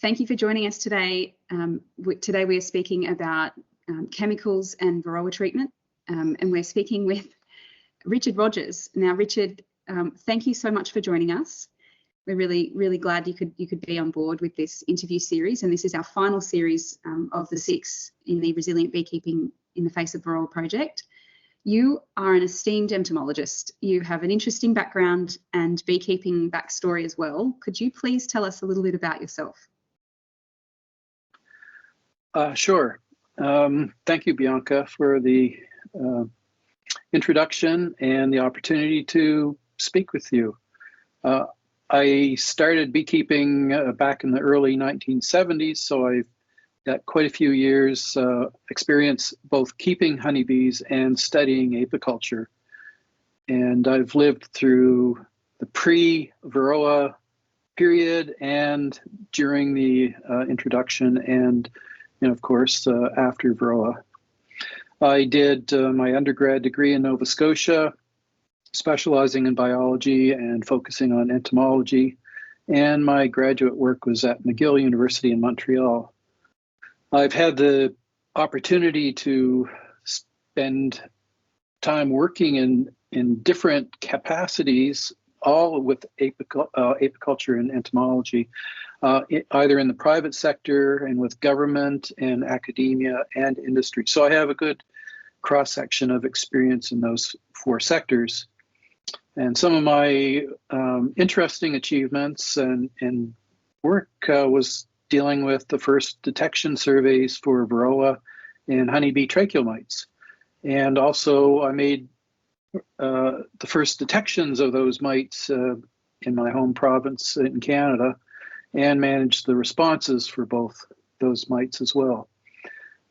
thank you for joining us today. Today we are speaking about chemicals and Varroa treatment, and we're speaking with Richard Rogers. Now, Richard, thank you so much for joining us. We're really glad you could be on board with this interview series, and this is our final series of the 6 in the Resilient Beekeeping in the Face of Varroa project. You are an esteemed entomologist. You have an interesting background and beekeeping backstory as well. Could you please tell us a little bit about yourself? Sure. Thank you, Bianca, for the introduction and the opportunity to speak with you. I started beekeeping back in the early 1970s, so I've got quite a few years experience both keeping honeybees and studying apiculture. And I've lived through the pre-Varroa period and during the introduction and of course, after Varroa. I did my undergrad degree in Nova Scotia, specializing in biology and focusing on entomology. And my graduate work was at McGill University in Montreal. I've had the opportunity to spend time working in different capacities, all with apiculture and entomology, either in the private sector and with government and academia and industry. So I have a good cross-section of experience in those 4 sectors. And some of my interesting achievements and work was dealing with the first detection surveys for Varroa and honeybee tracheal mites. And also I made the first detections of those mites in my home province in Canada and managed the responses for both those mites as well.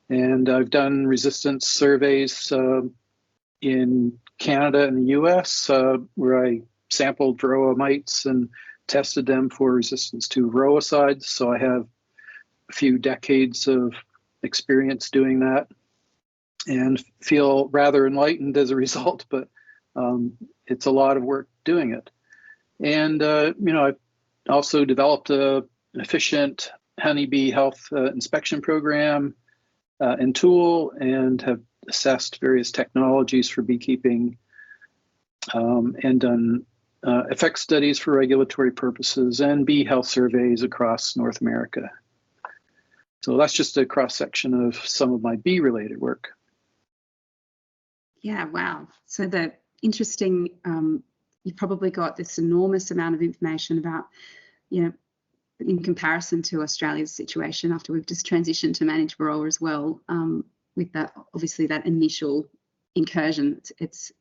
And I've done resistance surveys in Canada and the US where I sampled Varroa mites and tested them for resistance to Varroicides. So I have a few decades of experience doing that and feel rather enlightened as a result, but it's a lot of work doing it. And, I've also developed an efficient honeybee health inspection program and tool and have assessed various technologies for beekeeping and done effect studies for regulatory purposes and bee health surveys across North America. So that's just a cross-section of some of my bee-related work. Yeah, wow. So the interesting, you've probably got this enormous amount of information about, in comparison to Australia's situation after we've just transitioned to manage Varroa as well, with that, obviously that initial incursion. It's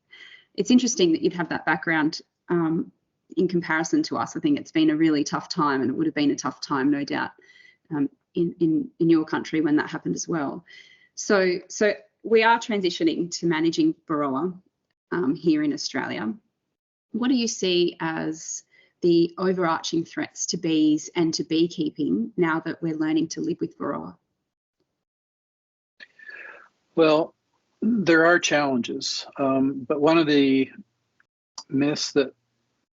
interesting that you'd have that background in comparison to us. I think it's been a really tough time, and it would have been a tough time, no doubt, in your country when that happened as well. So we are transitioning to managing Varroa here in Australia. What do you see as the overarching threats to bees and to beekeeping now that we're learning to live with Varroa? Well, there are challenges, but one of the myths that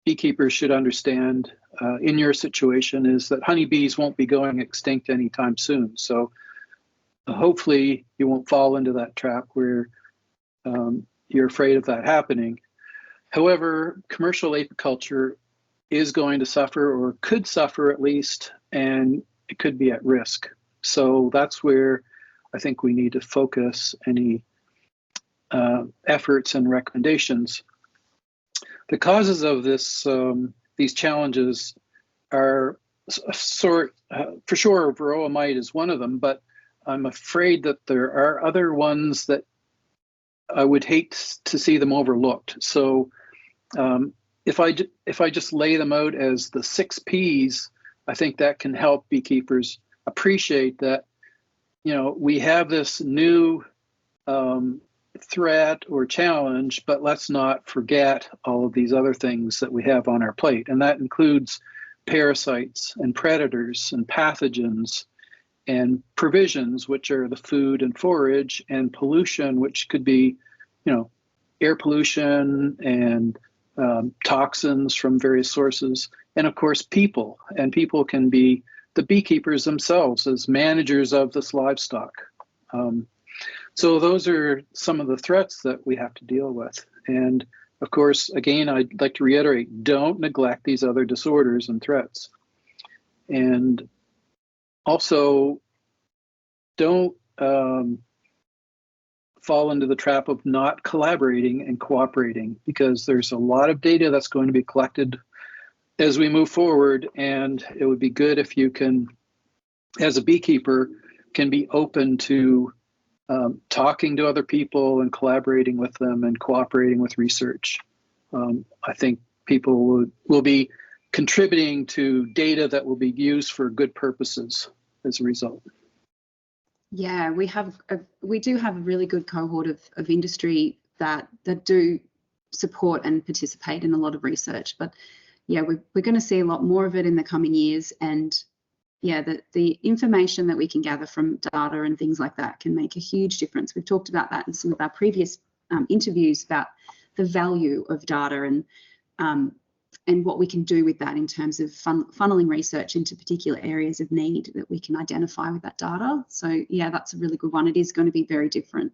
beekeepers should understand in your situation is that honeybees won't be going extinct anytime soon. So hopefully you won't fall into that trap where you're afraid of that happening. However, commercial apiculture is going to suffer, or could suffer at least, and it could be at risk. So that's where I think we need to focus any efforts and recommendations. The causes of these challenges are for sure Varroa mite is one of them, but I'm afraid that there are other ones that I would hate to see them overlooked. So if I just lay them out as the 6 Ps, I think that can help beekeepers appreciate that, we have this new threat or challenge, but let's not forget all of these other things that we have on our plate. And that includes parasites and predators and pathogens and provisions, which are the food and forage, and pollution, which could be, air pollution and toxins from various sources, and of course people. And people can be the beekeepers themselves as managers of this livestock. So those are some of the threats that we have to deal with. And of course, again, I'd like to reiterate, don't neglect these other disorders and threats. And also, don't fall into the trap of not collaborating and cooperating, because there's a lot of data that's going to be collected as we move forward. And it would be good if you can, as a beekeeper, can be open to talking to other people and collaborating with them and cooperating with research. I think people will be contributing to data that will be used for good purposes as a result. Yeah, we do have a really good cohort of industry that do support and participate in a lot of research. But yeah, we're going to see a lot more of it in the coming years. And yeah, the information that we can gather from data and things like that can make a huge difference. We've talked about that in some of our previous interviews about the value of data and what we can do with that in terms of funneling research into particular areas of need that we can identify with that data. So yeah, that's a really good one. It is going to be very different.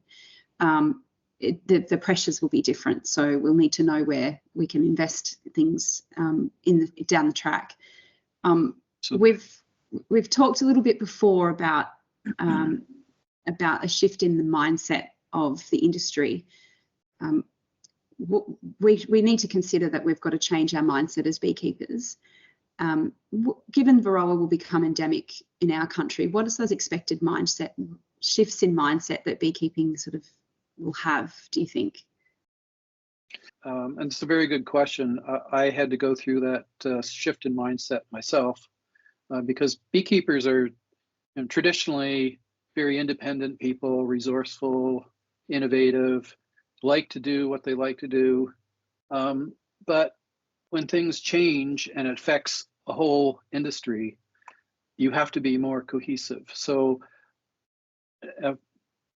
The pressures will be different. So we'll need to know where we can invest things down the track. We've talked a little bit before about a shift in the mindset of the industry. We need to consider that we've got to change our mindset as beekeepers. Given Varroa will become endemic in our country, what is those expected shifts in mindset that beekeeping sort of will have, do you think? And it's a very good question. I had to go through that shift in mindset myself because beekeepers are traditionally very independent people, resourceful, innovative, like to do what they like to do. But when things change and it affects a whole industry, you have to be more cohesive. So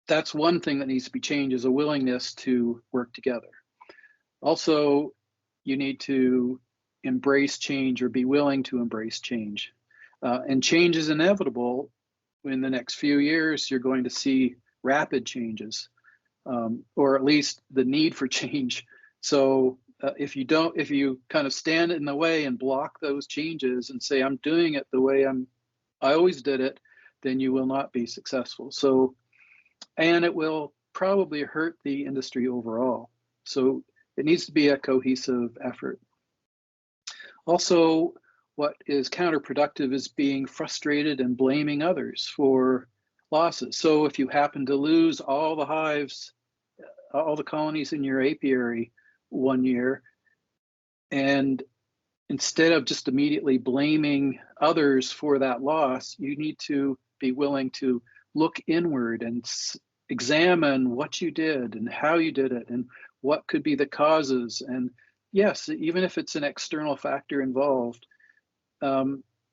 that's one thing that needs to be changed, is a willingness to work together. Also, you need to embrace change or be willing to embrace change. And change is inevitable. In the next few years, you're going to see rapid changes, or at least the need for change. So if you kind of stand in the way and block those changes and say, I'm doing it the way I always did it, then you will not be successful. So, and it will probably hurt the industry overall. So it needs to be a cohesive effort. Also, what is counterproductive is being frustrated and blaming others for losses. So if you happen to lose all the hives, all the colonies in your apiary one year, and instead of just immediately blaming others for that loss, you need to be willing to look inward and examine what you did and how you did it and what could be the causes. And yes, even if it's an external factor involved,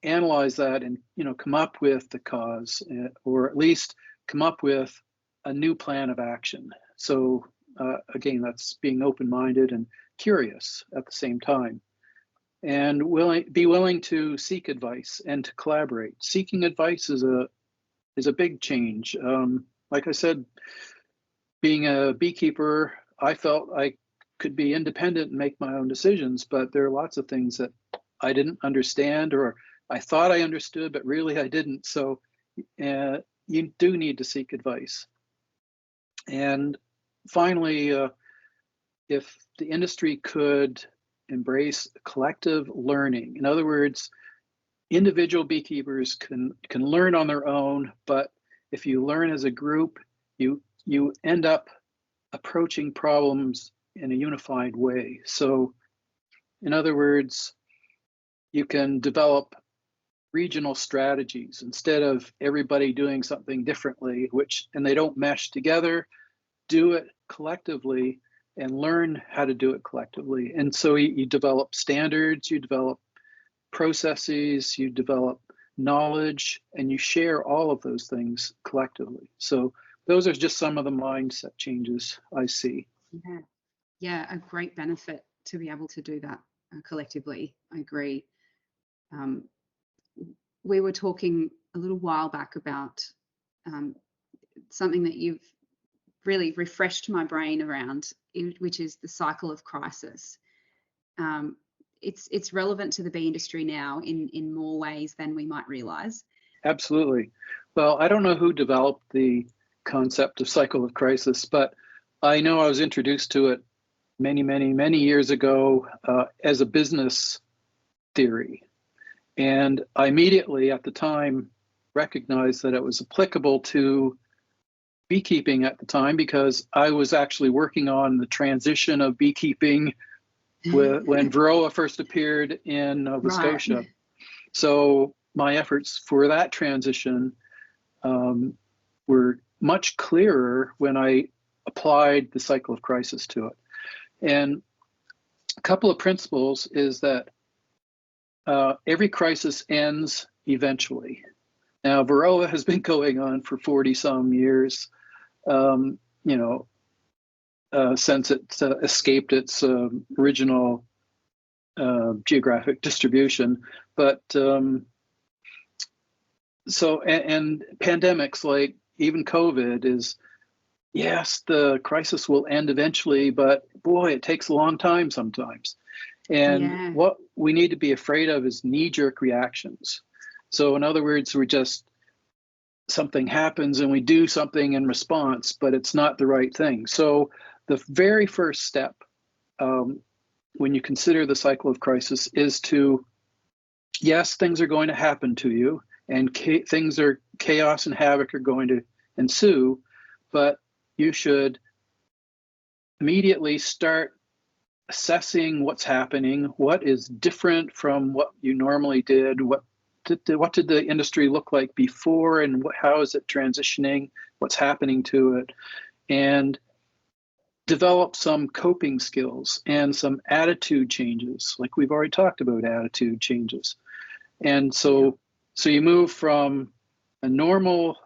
analyze that and come up with the cause, or at least come up with a new plan of action. So again, that's being open-minded and curious at the same time, and be willing to seek advice and to collaborate. Seeking advice is a big change. Like I said, being a beekeeper, I felt I could be independent and make my own decisions, but there are lots of things that I didn't understand, or I thought I understood, but really I didn't. So you do need to seek advice. And finally, if the industry could embrace collective learning, in other words, individual beekeepers can learn on their own, but if you learn as a group, you end up approaching problems in a unified way. So in other words, you can develop regional strategies instead of everybody doing something differently, and they don't mesh together. Do it collectively and learn how to do it collectively. And so you develop standards, you develop processes, you develop knowledge, and you share all of those things collectively. So those are just some of the mindset changes I see. Yeah, a great benefit to be able to do that collectively. I agree. we were talking a little while back about something that you've really refreshed my brain around, which is the cycle of crisis. It's relevant to the bee industry now in more ways than we might realise. Absolutely. Well, I don't know who developed the concept of cycle of crisis, but I know I was introduced to it many years ago as a business theory. And I immediately at the time recognized that it was applicable to beekeeping at the time, because I was actually working on the transition of beekeeping when Varroa first appeared in Nova Scotia. So my efforts for that transition were much clearer when I applied the cycle of crisis to it. And a couple of principles is that every crisis ends eventually. Now, Varroa has been going on for 40 some years, since it escaped its original geographic distribution. But and pandemics like even COVID is, yes, the crisis will end eventually, but boy, it takes a long time sometimes. And what we need to be afraid of is knee-jerk reactions. So in other words, something happens and we do something in response, but it's not the right thing. So the very first step when you consider the cycle of crisis is to, yes, things are going to happen to you, and chaos and havoc are going to ensue, but you should immediately start assessing what's happening, what is different from what you normally did, what did the industry look like before, and how is it transitioning, what's happening to it, and develop some coping skills and some attitude changes, like we've already talked about attitude changes. And so you move from a normal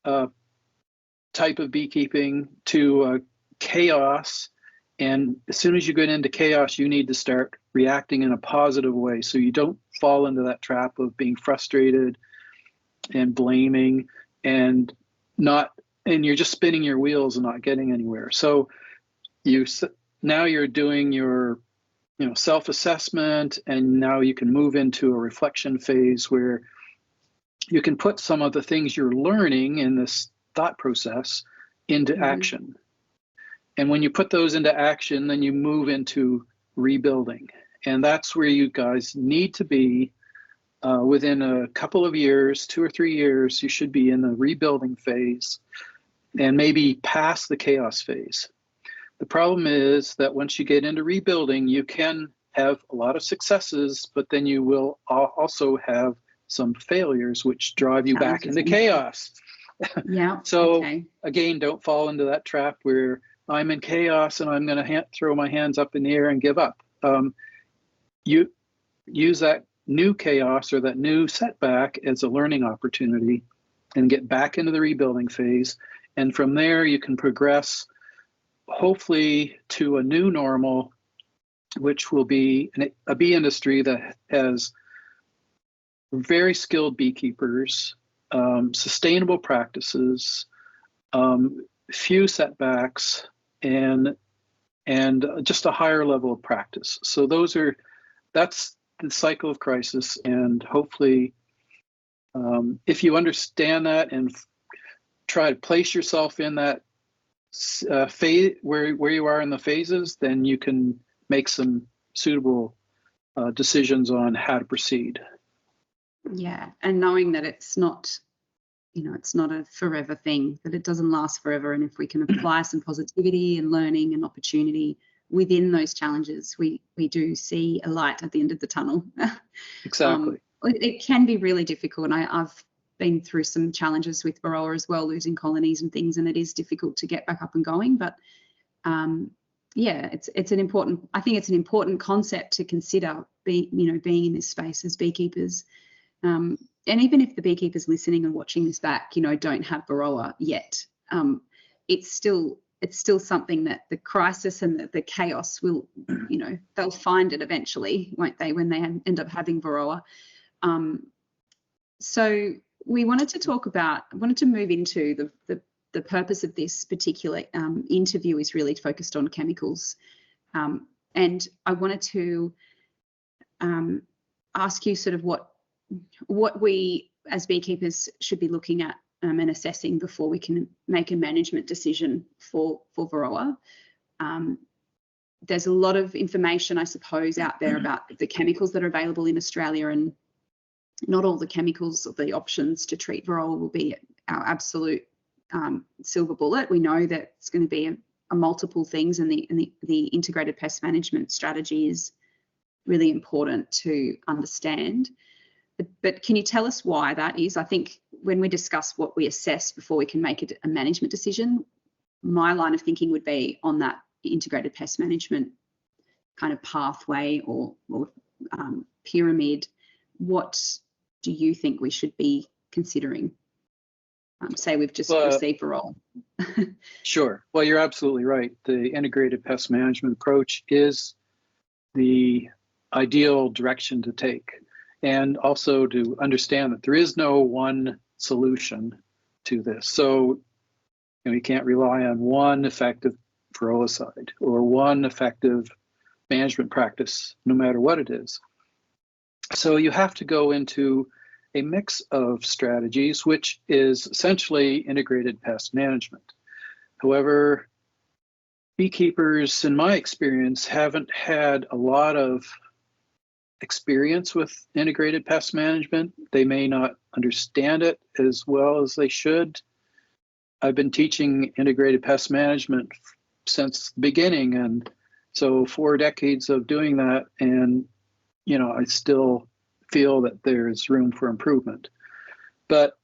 type of beekeeping to chaos. And as soon as you get into chaos, you need to start reacting in a positive way, so you don't fall into that trap of being frustrated and blaming and you're just spinning your wheels and not getting anywhere. So now you're doing your self-assessment, and now you can move into a reflection phase where you can put some of the things you're learning in this thought process into action. And when you put those into action, then you move into rebuilding. And that's where you guys need to be within a couple of years, 2 or 3 years. You should be in the rebuilding phase and maybe past the chaos phase. The problem is that once you get into rebuilding, you can have a lot of successes, but then you will also have some failures which drive you back into chaos. So again, don't fall into that trap where I'm in chaos and I'm going to throw my hands up in the air and give up. You use that new chaos or that new setback as a learning opportunity and get back into the rebuilding phase. And from there, you can progress, hopefully, to a new normal, which will be a bee industry that has very skilled beekeepers, sustainable practices, few setbacks, and just a higher level of practice. So that's the cycle of crisis. And hopefully, if you understand that and try to place yourself in that phase where you are in the phases, then you can make some suitable decisions on how to proceed. Yeah, and knowing that it's not a forever thing, that it doesn't last forever. And if we can apply some positivity and learning and opportunity within those challenges, we do see a light at the end of the tunnel. Exactly. It can be really difficult. And I've been through some challenges with Varroa as well, losing colonies and things, and it is difficult to get back up and going. But it's an important concept to consider, being in this space as beekeepers. And even if the beekeepers listening and watching this back, don't have Varroa yet, it's still something that the crisis and the chaos will, they'll find it eventually, won't they, when they end up having Varroa. So we wanted to move into the purpose of this particular interview is really focused on chemicals. And I wanted to ask you sort of what we as beekeepers should be looking at and assessing before we can make a management decision for Varroa. There's a lot of information, I suppose, out there about the chemicals that are available in Australia, and not all the chemicals or the options to treat Varroa will be our absolute silver bullet. We know that it's going to be a multiple things, and the integrated pest management strategy is really important to understand. But can you tell us why that is? I think when we discuss what we assess before we can make a management decision, my line of thinking would be on that integrated pest management kind of pathway or pyramid. What do you think we should be considering? Say we've just received Varroa. Sure. Well, you're absolutely right. The integrated pest management approach is the ideal direction to take, and also to understand that there is no one solution to this. So you can't rely on one effective Varroicide or one effective management practice, no matter what it is. So you have to go into a mix of strategies, which is essentially integrated pest management. However, beekeepers, in my experience, haven't had a lot of experience with integrated pest management. They may not understand it as well as they should. I've been teaching integrated pest management since the beginning, and so 4 decades of doing that, and I still feel that there's room for improvement. But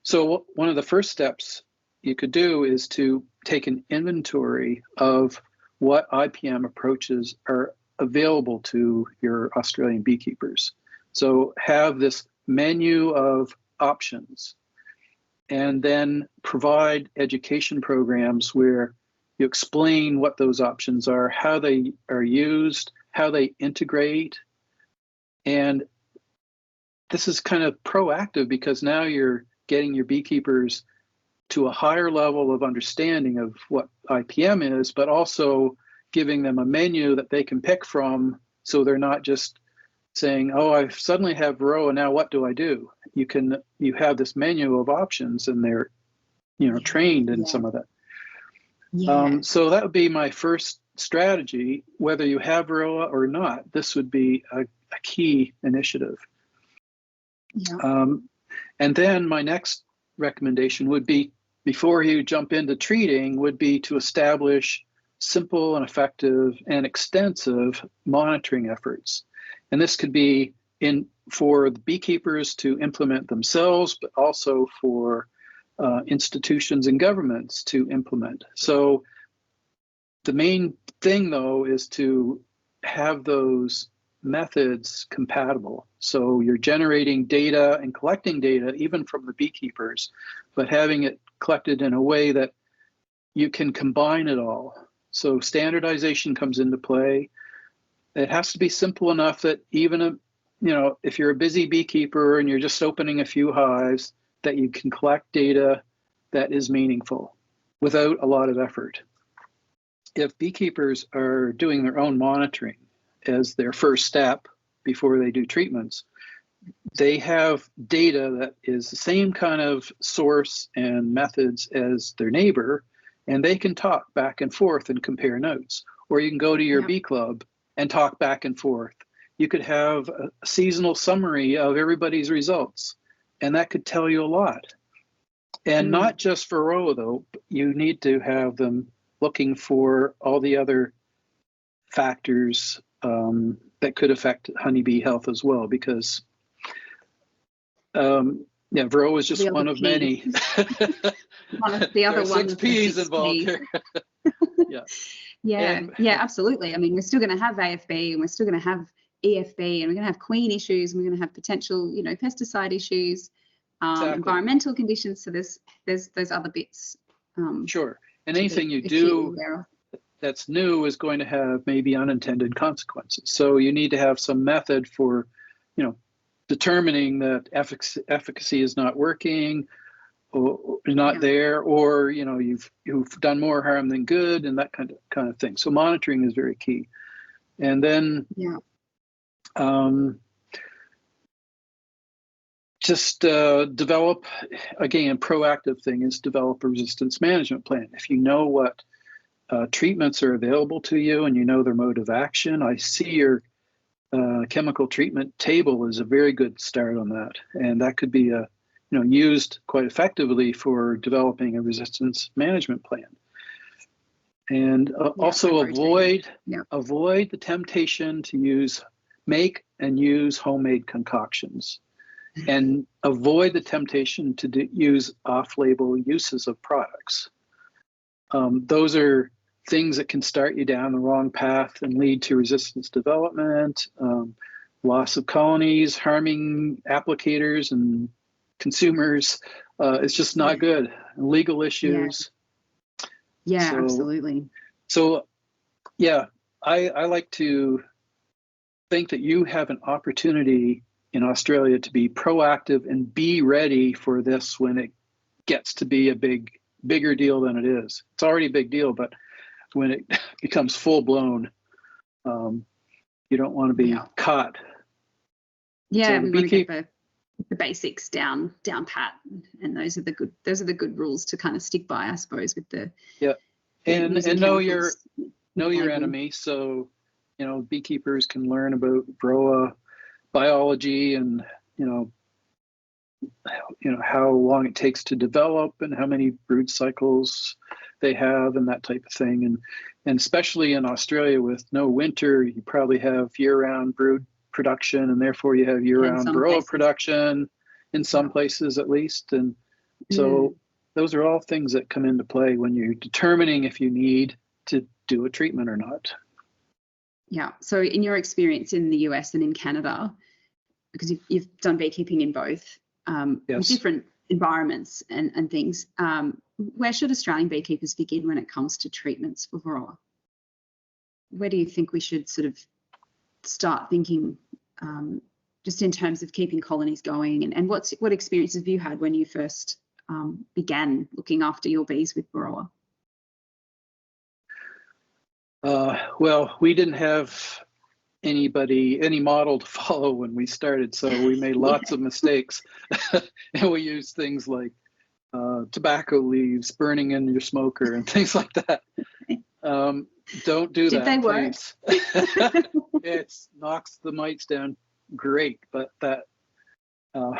so one of the first steps you could do is to take an inventory of what IPM approaches are available to your Australian beekeepers. So have this menu of options, and then provide education programs where you explain what those options are, how they are used, how they integrate. And this is kind of proactive because now you're getting your beekeepers to a higher level of understanding of what IPM is, but also giving them a menu that they can pick from, so they're not just saying, oh, I suddenly have Varroa, now what do I do? You have this menu of options, and they're trained in some of that. So that would be my first strategy. Whether you have Varroa or not, this would be a key initiative. And then my next recommendation would be, before you jump into treating, would be to establish simple and effective and extensive monitoring efforts. And this could be for the beekeepers to implement themselves, but also for institutions and governments to implement. So the main thing, though, is to have those methods compatible. So you're generating data and collecting data even from the beekeepers, but having it collected in a way that you can combine it all. So standardization comes into play. It has to be simple enough that even if you're a busy beekeeper and you're just opening a few hives, that you can collect data that is meaningful without a lot of effort. If beekeepers are doing their own monitoring as their first step before they do treatments, they have data that is the same kind of source and methods as their neighbor, and they can talk back and forth and compare notes. Or you can go to your bee club and talk back and forth. You could have a seasonal summary of everybody's results, and that could tell you a lot. And not just for Varroa, though. You need to have them looking for all the other factors that could affect honeybee health as well, because Varroa is just one of many. One of the other ones. 6 P's involved here. Yeah, absolutely. I mean, we're still going to have AFB, and we're still going to have EFB, and we're going to have queen issues, and we're going to have potential, pesticide issues, environmental conditions. So there's those other bits. Sure. And anything you do that's new is going to have maybe unintended consequences. So you need to have some method for, determining that efficacy is not working or not there, or you've done more harm than good, and that kind of thing. So monitoring is very key. And then just develop, again, proactive thing is develop a resistance management plan. If you know what treatments are available to you and you know their mode of action, I see your chemical treatment table is a very good start on that, and that could be used quite effectively for developing a resistance management plan. And also avoid the temptation to make and use homemade concoctions, and avoid the temptation to use off-label uses of products. Those are things that can start you down the wrong path and lead to resistance development, loss of colonies, harming applicators and consumers. It's just not good. Legal issues. Yeah, absolutely. So, yeah, I like to think that you have an opportunity in Australia to be proactive and be ready for this when it gets to be a bigger deal than it is. It's already a big deal, but when it becomes full blown, you don't want to be caught. Yeah, we want to get the basics down pat, and those are the good rules to kind of stick by, I suppose, with the and know your enemy. So beekeepers can learn about Varroa biology and how long it takes to develop and how many brood cycles they have and that type of thing. And especially in Australia with no winter, you probably have year-round brood production, and therefore you have year-round Varroa production in some places at least. And so those are all things that come into play when you're determining if you need to do a treatment or not. Yeah. So in your experience in the US and in Canada, because you've done beekeeping in both, with different environments and things, where should Australian beekeepers begin when it comes to treatments for Varroa? Where do you think we should sort of start thinking, just in terms of keeping colonies going? And what experiences have you had when you first began looking after your bees with Varroa? Well, we didn't have any model to follow when we started, so we made lots of mistakes. And we used things like tobacco leaves burning in your smoker and things like that. Don't do that. Did they work? It knocks the mites down great, but that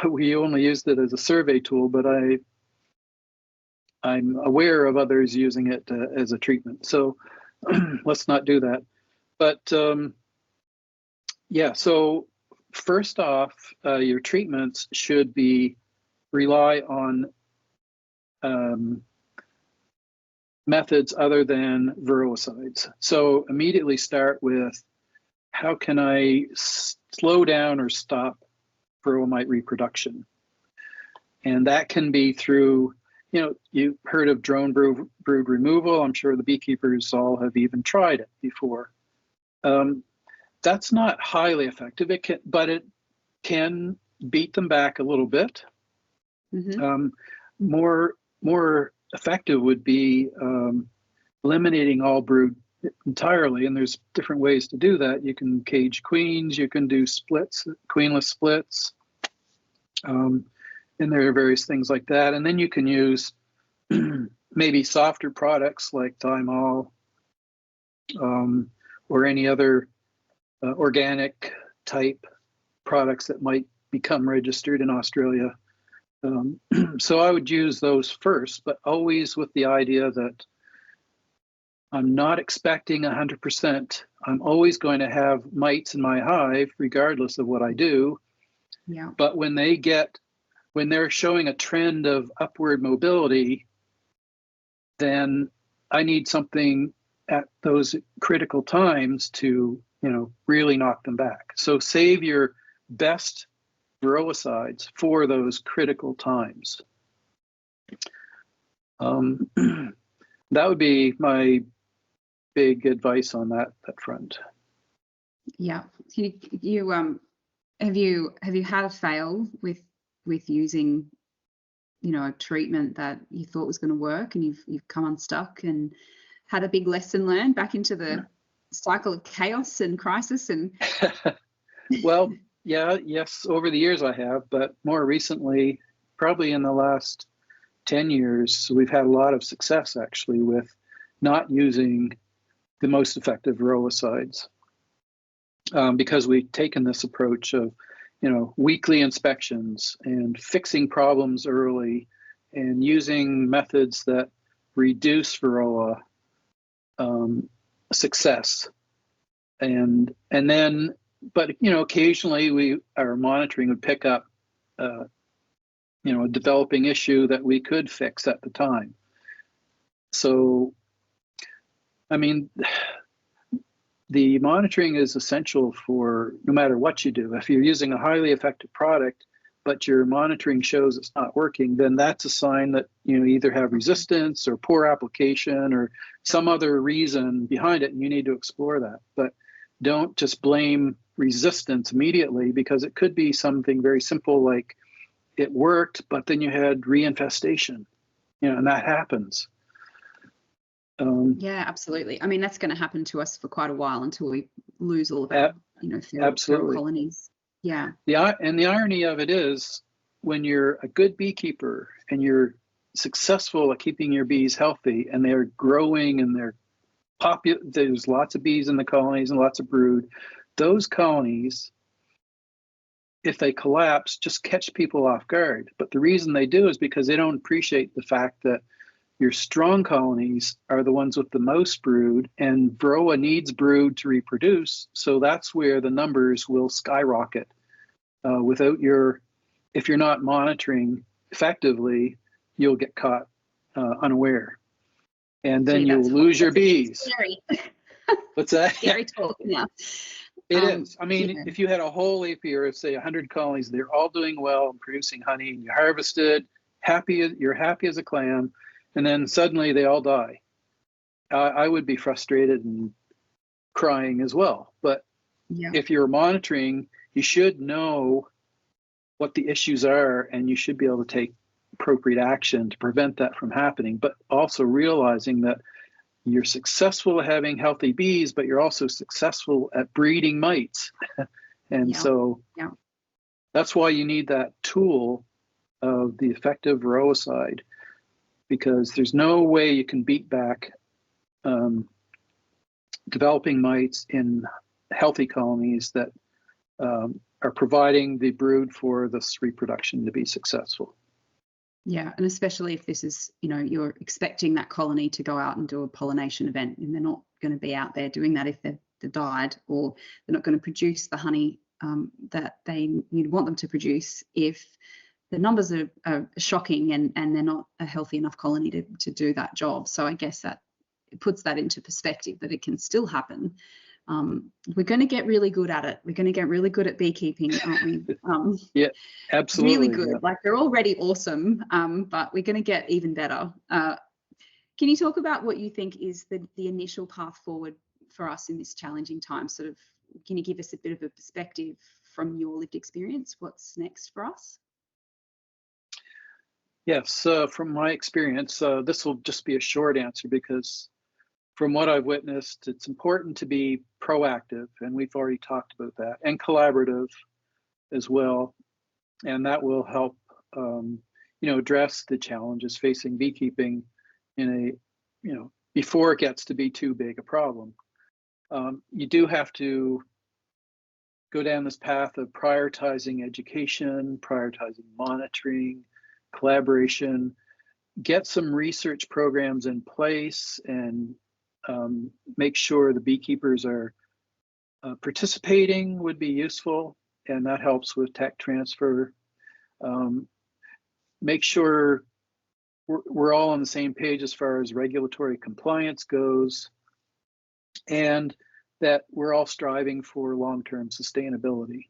we only used it as a survey tool, but I'm aware of others using it as a treatment, so let's not do that. But so first off, your treatments should rely on methods other than Varroicides. So immediately start with, how can I slow down or stop Varroa mite reproduction? And that can be through, you've heard of drone brood removal. I'm sure the beekeepers all have even tried it before. That's not highly effective, but it can beat them back a little bit. More effective would be eliminating all brood entirely, and there's different ways to do that. You can cage queens, you can do splits, queenless splits, and there are various things like that. And then you can use maybe softer products like thymol, or any other organic type products that might become registered in Australia. So I would use those first, but always with the idea that I'm not expecting 100%. I'm always going to have mites in my hive, regardless of what I do. Yeah. But when they're showing a trend of upward mobility, then I need something at those critical times to, really knock them back. So save your best Varroicides for those critical times. That would be my big advice on that front. Yeah, you Have you had a fail with using, you know, a treatment that you thought was going to work, and you've come unstuck and had a big lesson learned back into the cycle of chaos and crisis? And well, yeah, yes, over the years I have, but more recently, probably in the last 10 years, we've had a lot of success actually with not using the most effective Varroicides, because we've taken this approach of, you know, weekly inspections and fixing problems early and using methods that reduce Varroa success. And then, but, you know, occasionally our monitoring would pick up, you know, a developing issue that we could fix at the time. So, I mean, the monitoring is essential for no matter what you do. If you're using a highly effective product, but your monitoring shows it's not working, then that's a sign that you either have resistance or poor application or some other reason behind it, and you need to explore that. But don't just blame resistance immediately, because it could be something very simple like it worked, but then you had reinfestation, you know, and that happens. Yeah, absolutely. I mean, that's going to happen to us for quite a while until we lose all of our, you know, feral colonies. Yeah. And the irony of it is, when you're a good beekeeper and you're successful at keeping your bees healthy and they're growing and there's lots of bees in the colonies and lots of brood, those colonies, if they collapse, just catch people off guard. But the reason they do is because they don't appreciate the fact that your strong colonies are the ones with the most brood, and Varroa needs brood to reproduce. So that's where the numbers will skyrocket. If you're not monitoring effectively, you'll get caught unaware. And then you'll lose your bees. Scary. What's that? Scary talk, yeah. It is. I mean, if you had a whole apiary of, say, 100 colonies, they're all doing well and producing honey, and you harvested, you're happy as a clam, and then suddenly they all die. I would be frustrated and crying as well. But if you're monitoring, you should know what the issues are, and you should be able to take appropriate action to prevent that from happening, but also realizing that you're successful at having healthy bees, but you're also successful at breeding mites. And so that's why you need that tool of the effective Varroicide, because there's no way you can beat back developing mites in healthy colonies that are providing the brood for this reproduction to be successful. Yeah, and especially if this is, you know, you're expecting that colony to go out and do a pollination event, and they're not going to be out there doing that if they've died, or they're not going to produce the honey that you'd want them to produce if the numbers are shocking and they're not a healthy enough colony to do that job. So I guess that it puts that into perspective, that it can still happen. We're going to get really good at it. We're going to get really good at beekeeping, aren't we? Yeah, absolutely. Really good. Yeah. Like, they're already awesome, but we're going to get even better. Can you talk about what you think is the initial path forward for us in this challenging time? Sort of, can you give us a bit of a perspective from your lived experience? What's next for us? Yes, from my experience, this will just be a short answer, because from what I've witnessed, it's important to be proactive, and we've already talked about that, and collaborative as well, and that will help, address the challenges facing beekeeping before it gets to be too big a problem. You do have to go down this path of prioritizing education, prioritizing monitoring, collaboration, get some research programs in place, and make sure the beekeepers are participating would be useful, and that helps with tech transfer. Make sure we're all on the same page as far as regulatory compliance goes, and that we're all striving for long-term sustainability.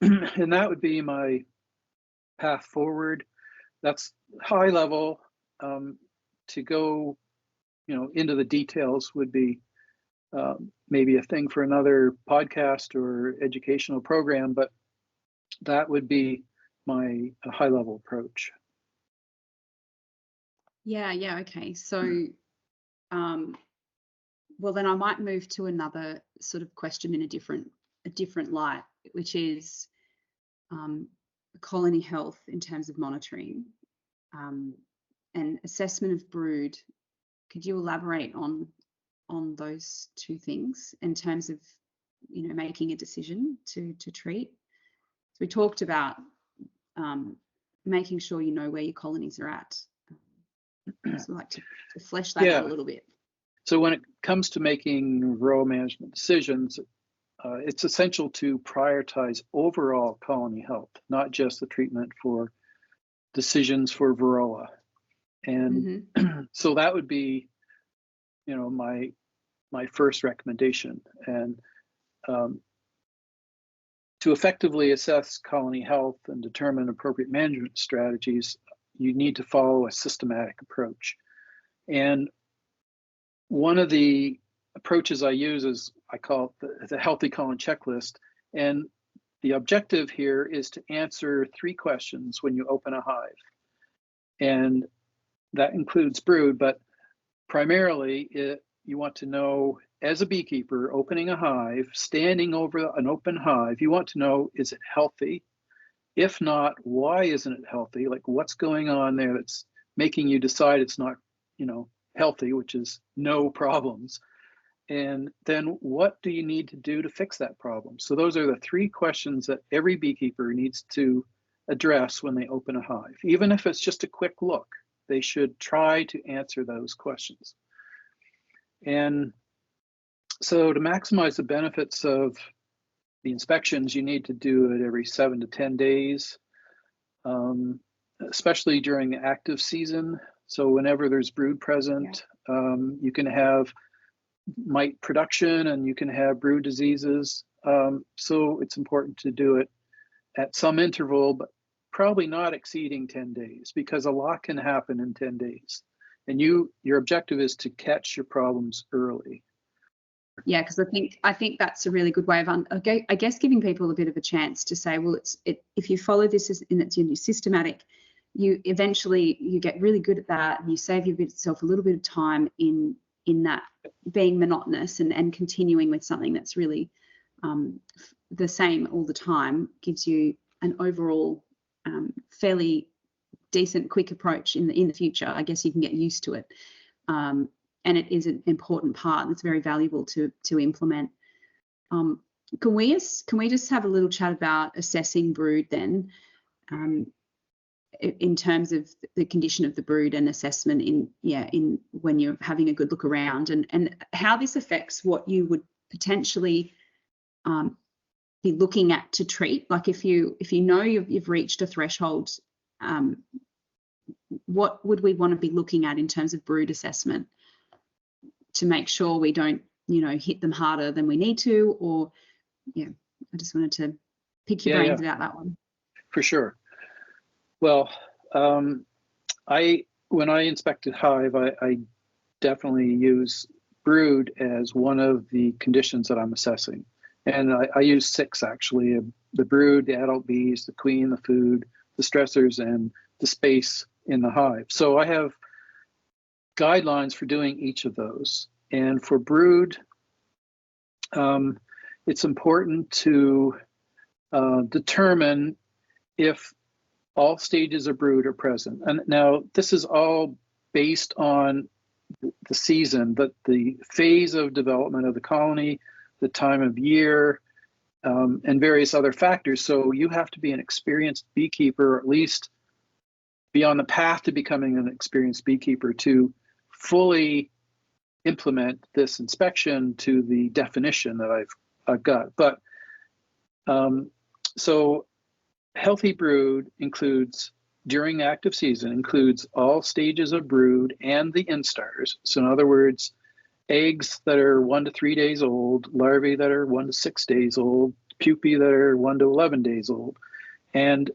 And that would be my path forward. That's high level. To go into the details would be maybe a thing for another podcast or educational program, but that would be my high-level approach. Yeah, okay. So, well, then I might move to another sort of question in a different light, which is colony health in terms of monitoring and assessment of brood. Could you elaborate on those two things in terms of, you know, making a decision to treat? So we talked about making sure you know where your colonies are at. So I'd like to flesh that out a little bit. So when it comes to making Varroa management decisions, it's essential to prioritize overall colony health, not just the treatment for decisions for Varroa. And so that would be, you know, my first recommendation. And to effectively assess colony health and determine appropriate management strategies, you need to follow a systematic approach. And one of the approaches I use is, I call it the healthy colony checklist. And the objective here is to answer 3 questions when you open a hive. And that includes brood, but primarily you want to know, as a beekeeper opening a hive, standing over an open hive, you want to know, is it healthy? If not, why isn't it healthy? Like, what's going on there that's making you decide it's not, you know, healthy, which is no problems. And then what do you need to do to fix that problem? So those are the 3 questions that every beekeeper needs to address when they open a hive. Even if it's just a quick look, they should try to answer those questions. And so to maximize the benefits of the inspections, you need to do it every 7 to 10 days, especially during the active season. So whenever there's brood present, you can have mite production and you can have brood diseases. So it's important to do it at some interval, but probably not exceeding 10 days, because a lot can happen in 10 days. And your objective is to catch your problems early. Yeah, because I think that's a really good way of, I guess, giving people a bit of a chance to say, well, if you follow this and it's systematic, you eventually get really good at that, and you save yourself a little bit of time in that being monotonous and continuing with something that's really the same all the time gives you an overall fairly decent, quick approach in the future. I guess you can get used to it. And it is an important part that's very valuable to implement. Can we just have a little chat about assessing brood then, in terms of the condition of the brood and assessment in when you're having a good look around, and how this affects what you would potentially be looking at to treat? Like if you know you've reached a threshold, what would we want to be looking at in terms of brood assessment to make sure we don't, you know, hit them harder than we need to? Or I just wanted to pick your brains about that one. For sure. Well, when I inspect a hive, I definitely use brood as one of the conditions that I'm assessing. And I use 6 actually: the brood, the adult bees, the queen, the food, the stressors, and the space in the hive. So I have guidelines for doing each of those. And for brood, it's important to determine if all stages of brood are present. And now this is all based on the season, but the phase of development of the colony, the time of year, and various other factors. So you have to be an experienced beekeeper, or at least be on the path to becoming an experienced beekeeper, to fully implement this inspection to the definition that I've got. But so healthy brood includes, during active season, includes all stages of brood and the instars. So in other words, eggs that are 1 to 3 days old, larvae that are 1 to 6 days old, pupae that are 1 to 11 days old. And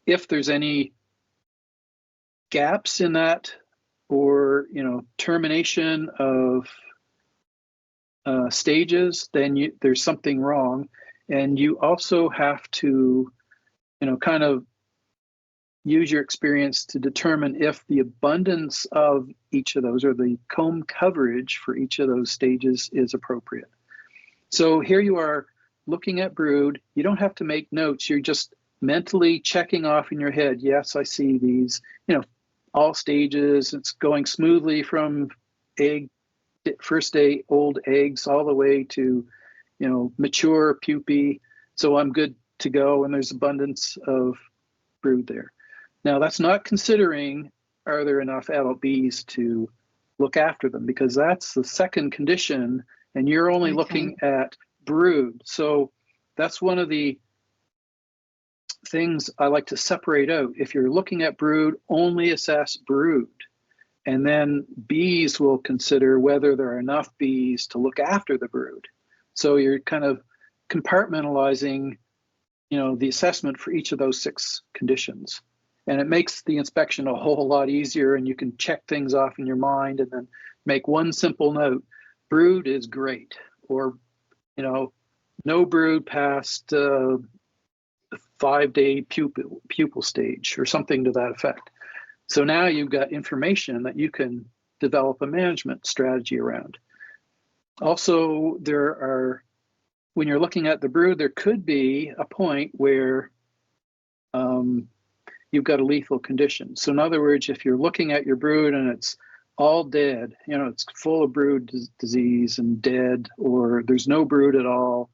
if there's any gaps in that, or termination of stages, then there's something wrong. And you also have to kind of use your experience to determine if the abundance of each of those, or the comb coverage for each of those stages, is appropriate. So here you are looking at brood. You don't have to make notes. You're just mentally checking off in your head, yes, I see these, all stages. It's going smoothly from first day old eggs all the way to, mature pupae. So I'm good to go, and there's abundance of brood there. Now, that's not considering, are there enough adult bees to look after them, because that's the second condition, and you're only looking at brood. So that's one of the things I like to separate out. If you're looking at brood, only assess brood, and then bees will consider whether there are enough bees to look after the brood. So you're kind of compartmentalizing, the assessment for each of those 6 conditions. And it makes the inspection a whole lot easier, and you can check things off in your mind and then make one simple note. Brood is great, or, no brood past 5-day pupal stage, or something to that effect. So now you've got information that you can develop a management strategy around. Also, when you're looking at the brood, there could be a point where you've got a lethal condition. So in other words, if you're looking at your brood and it's all dead, it's full of brood disease and dead, or there's no brood at all,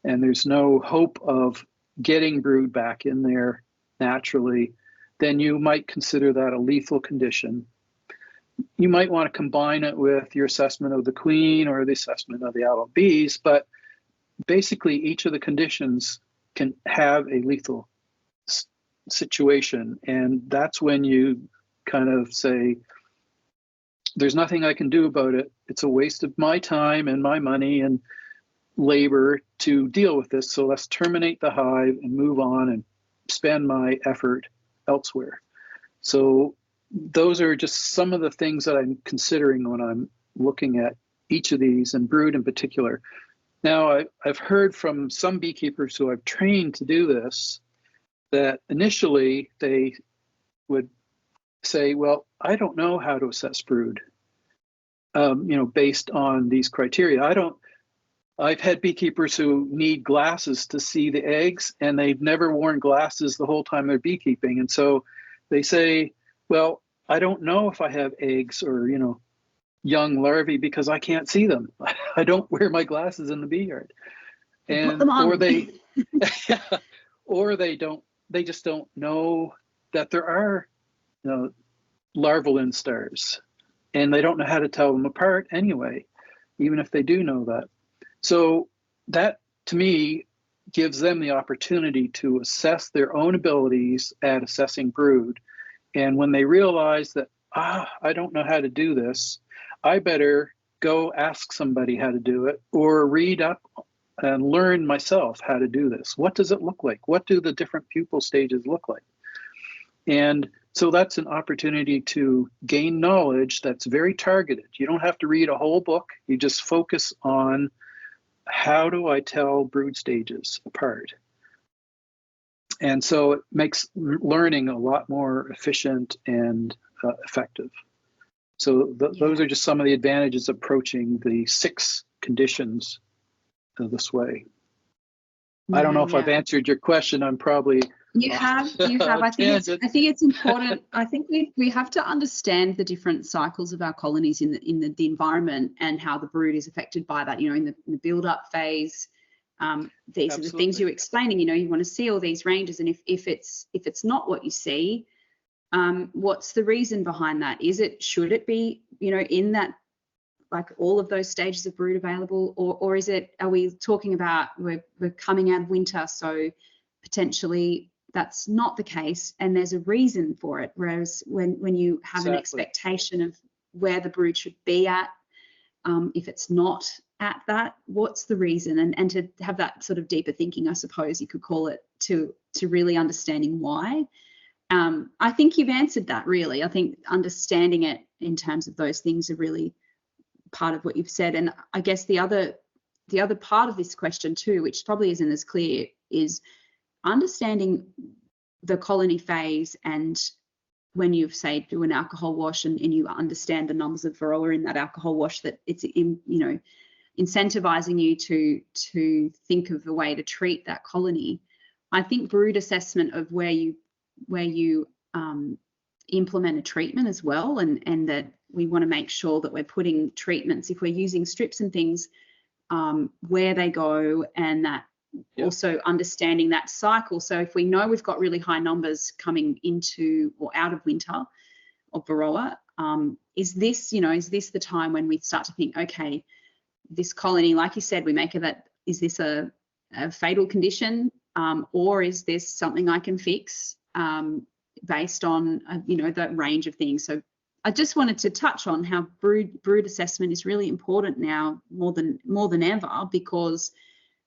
and there's no hope of getting brood back in there naturally, then you might consider that a lethal condition. You might want to combine it with your assessment of the queen or the assessment of the adult bees, but basically each of the conditions can have a lethal situation, and that's when you kind of say, there's nothing I can do about it. It's a waste of my time and my money and labor to deal with this, so let's terminate the hive and move on and spend my effort elsewhere. So those are just some of the things that I'm considering when I'm looking at each of these, and brood in particular. Now, I've heard from some beekeepers who I've trained to do this, that initially they would say, well, I don't know how to assess brood, based on these criteria. I've had beekeepers who need glasses to see the eggs, and they've never worn glasses the whole time they're beekeeping. And so they say, well, I don't know if I have eggs or, young larvae because I can't see them. I don't wear my glasses in the bee yard. And, or they just don't know that there are, larval instars, and they don't know how to tell them apart anyway, even if they do know that. So that, to me, gives them the opportunity to assess their own abilities at assessing brood. And when they realize that, I don't know how to do this, I better go ask somebody how to do it, or read up and learn myself how to do this. What does it look like? What do the different pupal stages look like? And so that's an opportunity to gain knowledge that's very targeted. You don't have to read a whole book. You just focus on, how do I tell brood stages apart? And so it makes learning a lot more efficient and effective. So those are just some of the advantages of approaching the 6 conditions this way. I don't know if I've answered your question. I'm probably you have. I think it's important. I think we have to understand the different cycles of our colonies in the environment, and how the brood is affected by that. In the build-up phase, these are the things you're explaining. You want to see all these ranges, and if it's not what you see, what's the reason behind that? Should it be in that, like, all of those stages of brood available, or are we talking about we're coming out of winter, so potentially that's not the case, and there's a reason for it. Whereas when you have an expectation of where the brood should be at, if it's not at that, what's the reason? And to have that sort of deeper thinking, I suppose you could call it, to really understanding why. I think you've answered that, really. I think understanding it in terms of those things are really part of what you've said. And I guess the other part of this question too, which probably isn't as clear, is understanding the colony phase, and when you say do an alcohol wash and you understand the numbers of Varroa in that alcohol wash, that it's incentivizing you to think of a way to treat that colony. I think brood assessment of where you implement a treatment as well, and that we want to make sure that we're putting treatments, if we're using strips and things, where they go, and that also understanding that cycle. So if we know we've got really high numbers coming into or out of winter of Varroa, is this the time when we start to think, okay, this colony, like you said, we make of that, is this a fatal condition, or is this something I can fix based on the range of things? So I just wanted to touch on how brood assessment is really important now more than ever, because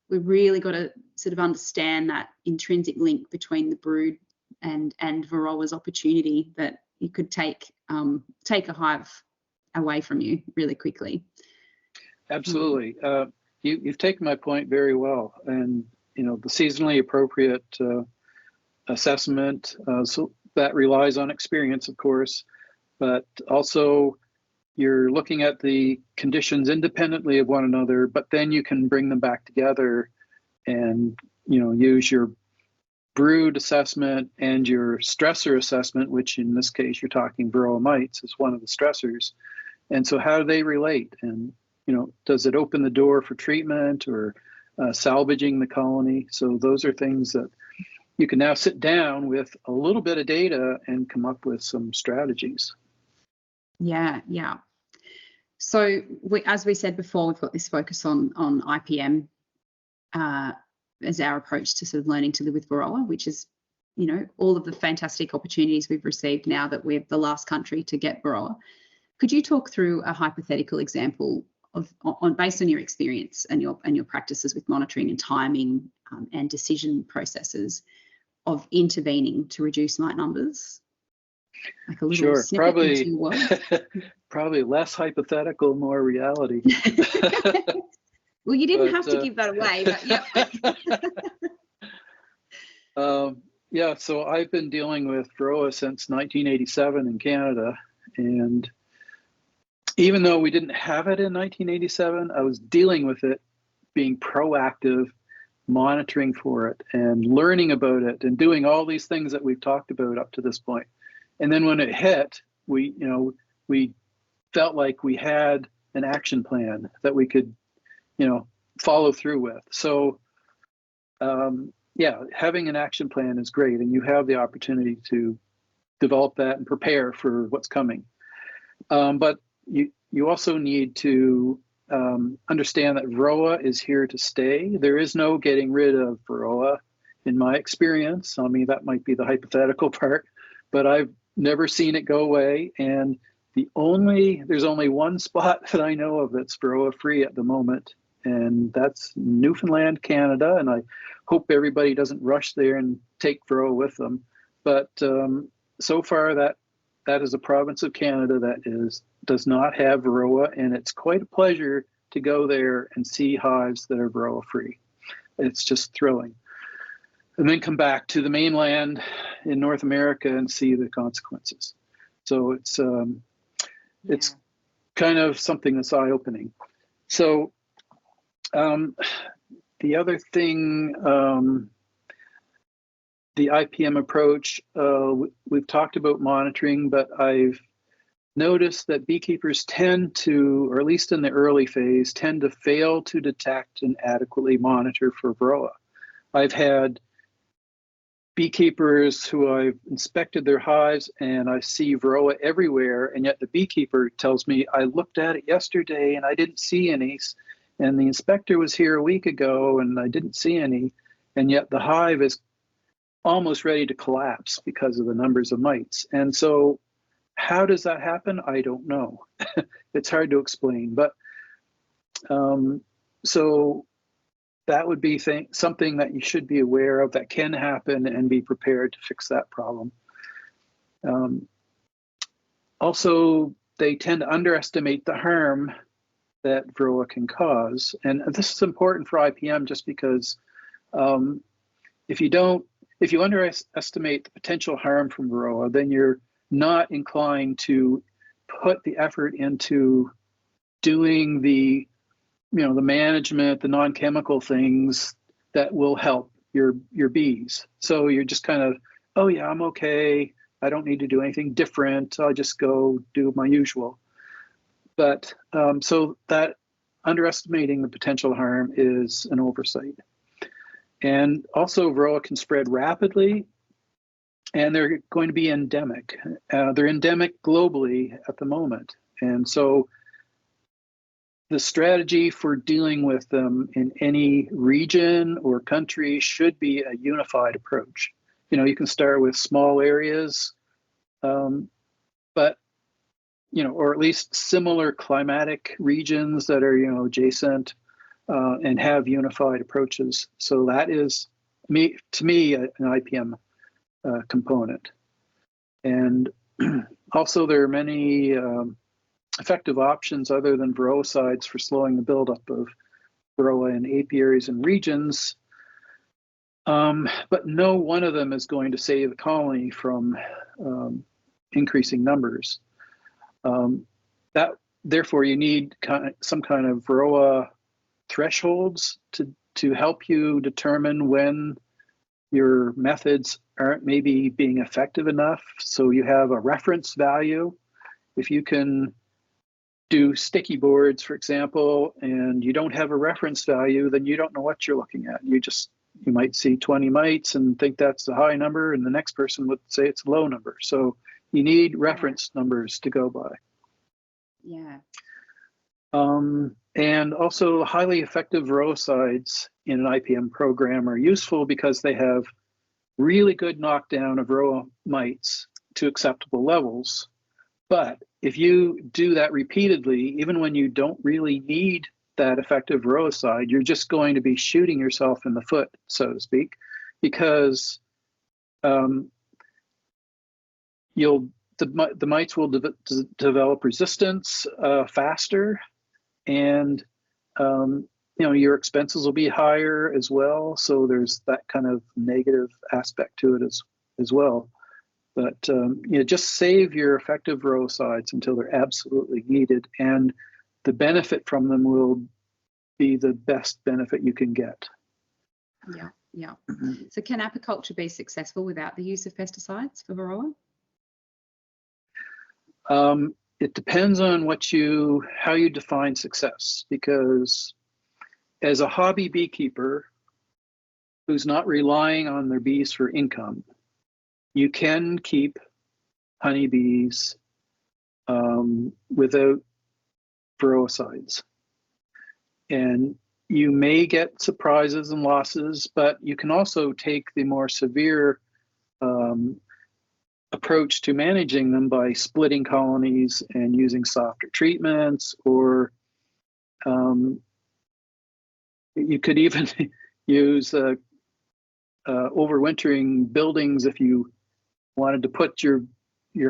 we've really got to sort of understand that intrinsic link between the brood and Varroa's opportunity, that you could take a hive away from you really quickly. Absolutely. You've taken my point very well, and the seasonally appropriate assessment, so that relies on experience, of course, but also you're looking at the conditions independently of one another, but then you can bring them back together and use your brood assessment and your stressor assessment, which in this case you're talking Varroa mites is one of the stressors. And so how do they relate? And does it open the door for treatment or salvaging the colony? So those are things that you can now sit down with a little bit of data and come up with some strategies. Yeah. So as we said before, we've got this focus on IPM as our approach to sort of learning to live with Varroa, which is, all of the fantastic opportunities we've received now that we're the last country to get Varroa. Could you talk through a hypothetical example based on your experience and your practices with monitoring and timing and decision processes of intervening to reduce mite numbers? Like a little snippet into your world. Probably less hypothetical, more reality. Well, you didn't have to give that away, but yeah. So I've been dealing with Varroa since 1987 in Canada, and even though we didn't have it in 1987, I was dealing with it, being proactive, monitoring for it and learning about it and doing all these things that we've talked about up to this point. And then when it hit, we felt like we had an action plan that we could, follow through with. So, having an action plan is great, and you have the opportunity to develop that and prepare for what's coming. But you also need to understand that Varroa is here to stay. There is no getting rid of Varroa, in my experience. I mean, that might be the hypothetical part, but I've never seen it go away. And there's only one spot that I know of that's Varroa free at the moment, and that's Newfoundland, Canada. And I hope everybody doesn't rush there and take Varroa with them. But so far, that is a province of Canada that does not have Varroa, and it's quite a pleasure to go there and see hives that are Varroa free. It's just thrilling. And then come back to the mainland in North America and see the consequences. So it's kind of something that's eye-opening. So the other thing, the IPM approach, we've talked about monitoring, but I've noticed that beekeepers tend to, or at least in the early phase, tend to fail to detect and adequately monitor for Varroa. I've had beekeepers who I've inspected their hives and I see Varroa everywhere, and yet the beekeeper tells me, I looked at it yesterday and I didn't see any, and the inspector was here a week ago and I didn't see any, and yet the hive is almost ready to collapse because of the numbers of mites. And so how does that happen? I don't know. It's hard to explain, but so that would be something that you should be aware of that can happen and be prepared to fix that problem. Also, they tend to underestimate the harm that Varroa can cause. And this is important for IPM just because if if you underestimate the potential harm from Varroa, then you're not inclined to put the effort into doing the, the management, the non-chemical things that will help your bees. So you're just kind of, oh yeah, I'm okay. I don't need to do anything different. I'll just go do my usual. But so that underestimating the potential harm is an oversight. And also Varroa can spread rapidly, and they're going to be endemic. They're endemic globally at the moment. And so the strategy for dealing with them in any region or country should be a unified approach. You can start with small areas, but, or at least similar climatic regions that are, adjacent, and have unified approaches. So that is, to me, an IPM component. And also there are many effective options other than Varroicides for slowing the buildup of Varroa in apiaries and regions. But no one of them is going to save the colony from increasing numbers. Therefore, you need some kind of Varroa thresholds to help you determine when your methods aren't maybe being effective enough. So you have a reference value. If you can do sticky boards, for example, and you don't have a reference value, then you don't know what you're looking at. You might see 20 mites and think that's a high number, and the next person would say it's a low number. So you need reference numbers to go by. Yeah. And also highly effective Varroicides in an IPM program are useful because they have really good knockdown of Varroa mites to acceptable levels. But if you do that repeatedly, even when you don't really need that effective Varroicide, you're just going to be shooting yourself in the foot, so to speak, because the mites will develop resistance faster, and your expenses will be higher as well. So there's that kind of negative aspect to it as well. But just save your effective Varroicides until they're absolutely needed, and the benefit from them will be the best benefit you can get. Yeah, yeah. So can apiculture be successful without the use of pesticides for Varroa? It depends on how you define success, because as a hobby beekeeper who's not relying on their bees for income, you can keep honeybees without Varroicides. And you may get surprises and losses, but you can also take the more severe approach to managing them by splitting colonies and using softer treatments, or you could even use overwintering buildings if you wanted to put your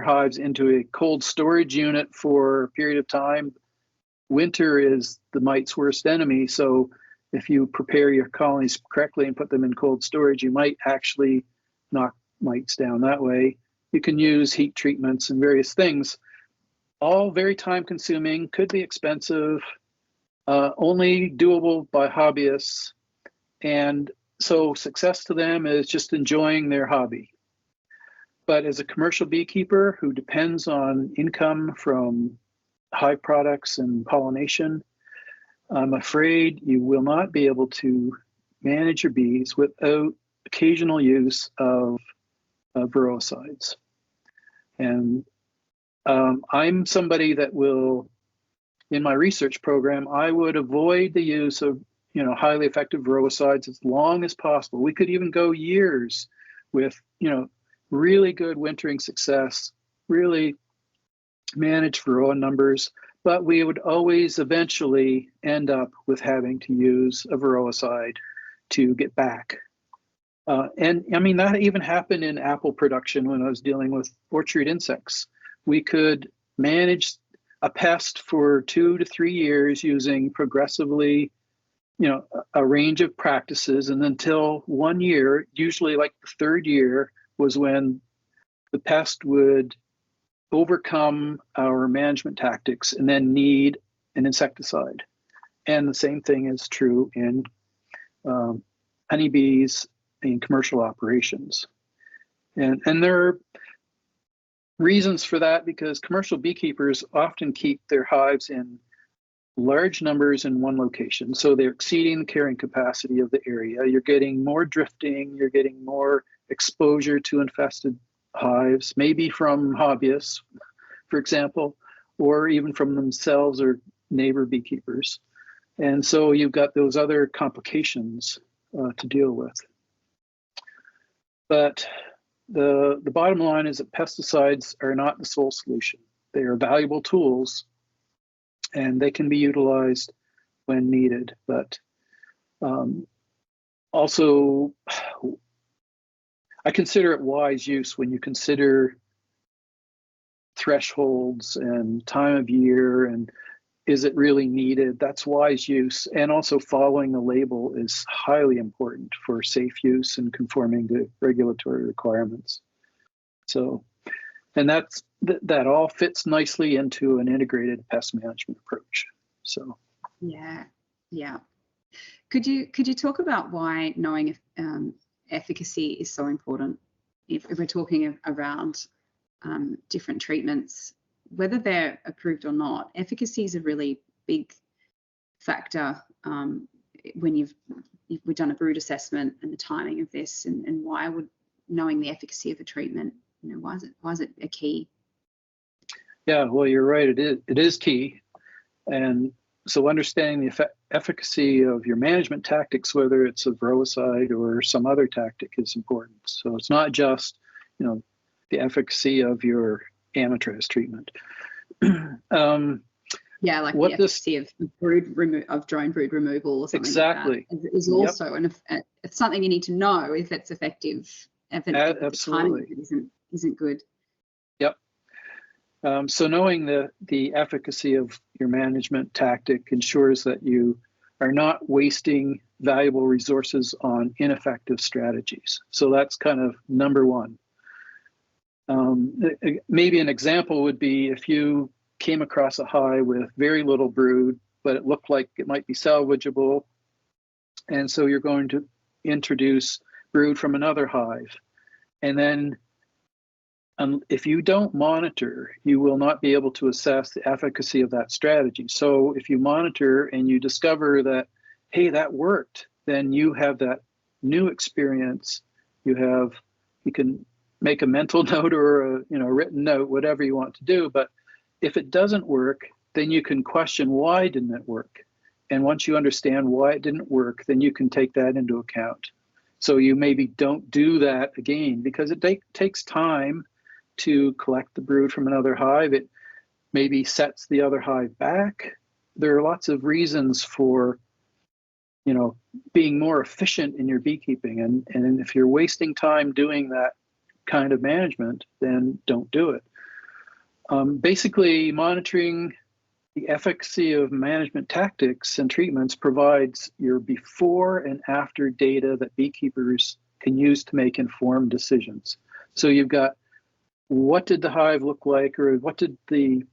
hives into a cold storage unit for a period of time. Winter is the mite's worst enemy, so if you prepare your colonies correctly and put them in cold storage, you might actually knock mites down that way. You can use heat treatments and various things, all very time consuming, could be expensive, only doable by hobbyists. And so success to them is just enjoying their hobby. But as a commercial beekeeper who depends on income from hive products and pollination, I'm afraid you will not be able to manage your bees without occasional use of Varroicides. And I'm somebody that will, in my research program, I would avoid the use of highly effective Varroicides as long as possible. We could even go years with really good wintering success, really manage Varroa numbers, but we would always eventually end up with having to use a Varroicide to get back. And I mean, that even happened in apple production when I was dealing with orchard insects. We could manage a pest for 2 to 3 years using progressively, a range of practices, and until 1 year, usually like the third year, was when the pest would overcome our management tactics and then need an insecticide. And the same thing is true in honeybees in commercial operations. And there are reasons for that, because commercial beekeepers often keep their hives in large numbers in one location. So they're exceeding the carrying capacity of the area. You're getting more drifting, you're getting more exposure to infested hives, maybe from hobbyists, for example, or even from themselves or neighbor beekeepers. And so you've got those other complications to deal with. But the bottom line is that pesticides are not the sole solution. They are valuable tools, and they can be utilized when needed. But also, I consider it wise use when you consider thresholds and time of year and is it really needed. That's wise use. And also following the label is highly important for safe use and conforming to regulatory requirements. So, and that all fits nicely into an integrated pest management approach. So yeah. Could you talk about why knowing if, efficacy is so important if we're talking around different treatments, whether they're approved or not? Efficacy is a really big factor when we've done a brood assessment and the timing of this, and why would knowing the efficacy of a treatment, why is it a key? Yeah, well, you're right. It is key, and so understanding the efficacy of your management tactics, whether it's a Varroa or some other tactic, is important. So it's not just the efficacy of your Amatraz treatment. Yeah, like the efficacy of drone brood removal or something. Exactly. Like that is also it's something you need to know if it's effective. If absolutely. The timing isn't good. Yep. So knowing the efficacy of your management tactic ensures that you are not wasting valuable resources on ineffective strategies. So that's kind of number one. Maybe an example would be if you came across a hive with very little brood, but it looked like it might be salvageable, and so you're going to introduce brood from another hive. And then if you don't monitor, you will not be able to assess the efficacy of that strategy. So if you monitor and you discover that, hey, that worked, then you have that new experience. You can make a mental note or a written note, whatever you want to do. But if it doesn't work, then you can question why didn't it work. And once you understand why it didn't work, then you can take that into account. So you maybe don't do that again, because it takes time to collect the brood from another hive. It maybe sets the other hive back. There are lots of reasons for being more efficient in your beekeeping. And if you're wasting time doing that kind of management, then don't do it. Basically, monitoring the efficacy of management tactics and treatments provides your before and after data that beekeepers can use to make informed decisions. So you've got, what did the hive look like, or what did the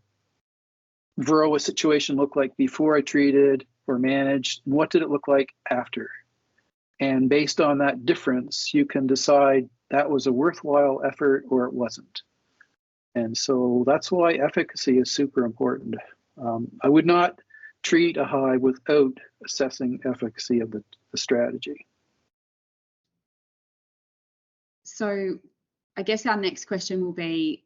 Varroa situation look like before I treated or managed, and what did it look like after? And based on that difference, you can decide that was a worthwhile effort or it wasn't. And so that's why efficacy is super important. I would not treat a hive without assessing efficacy of the strategy. So I guess our next question will be,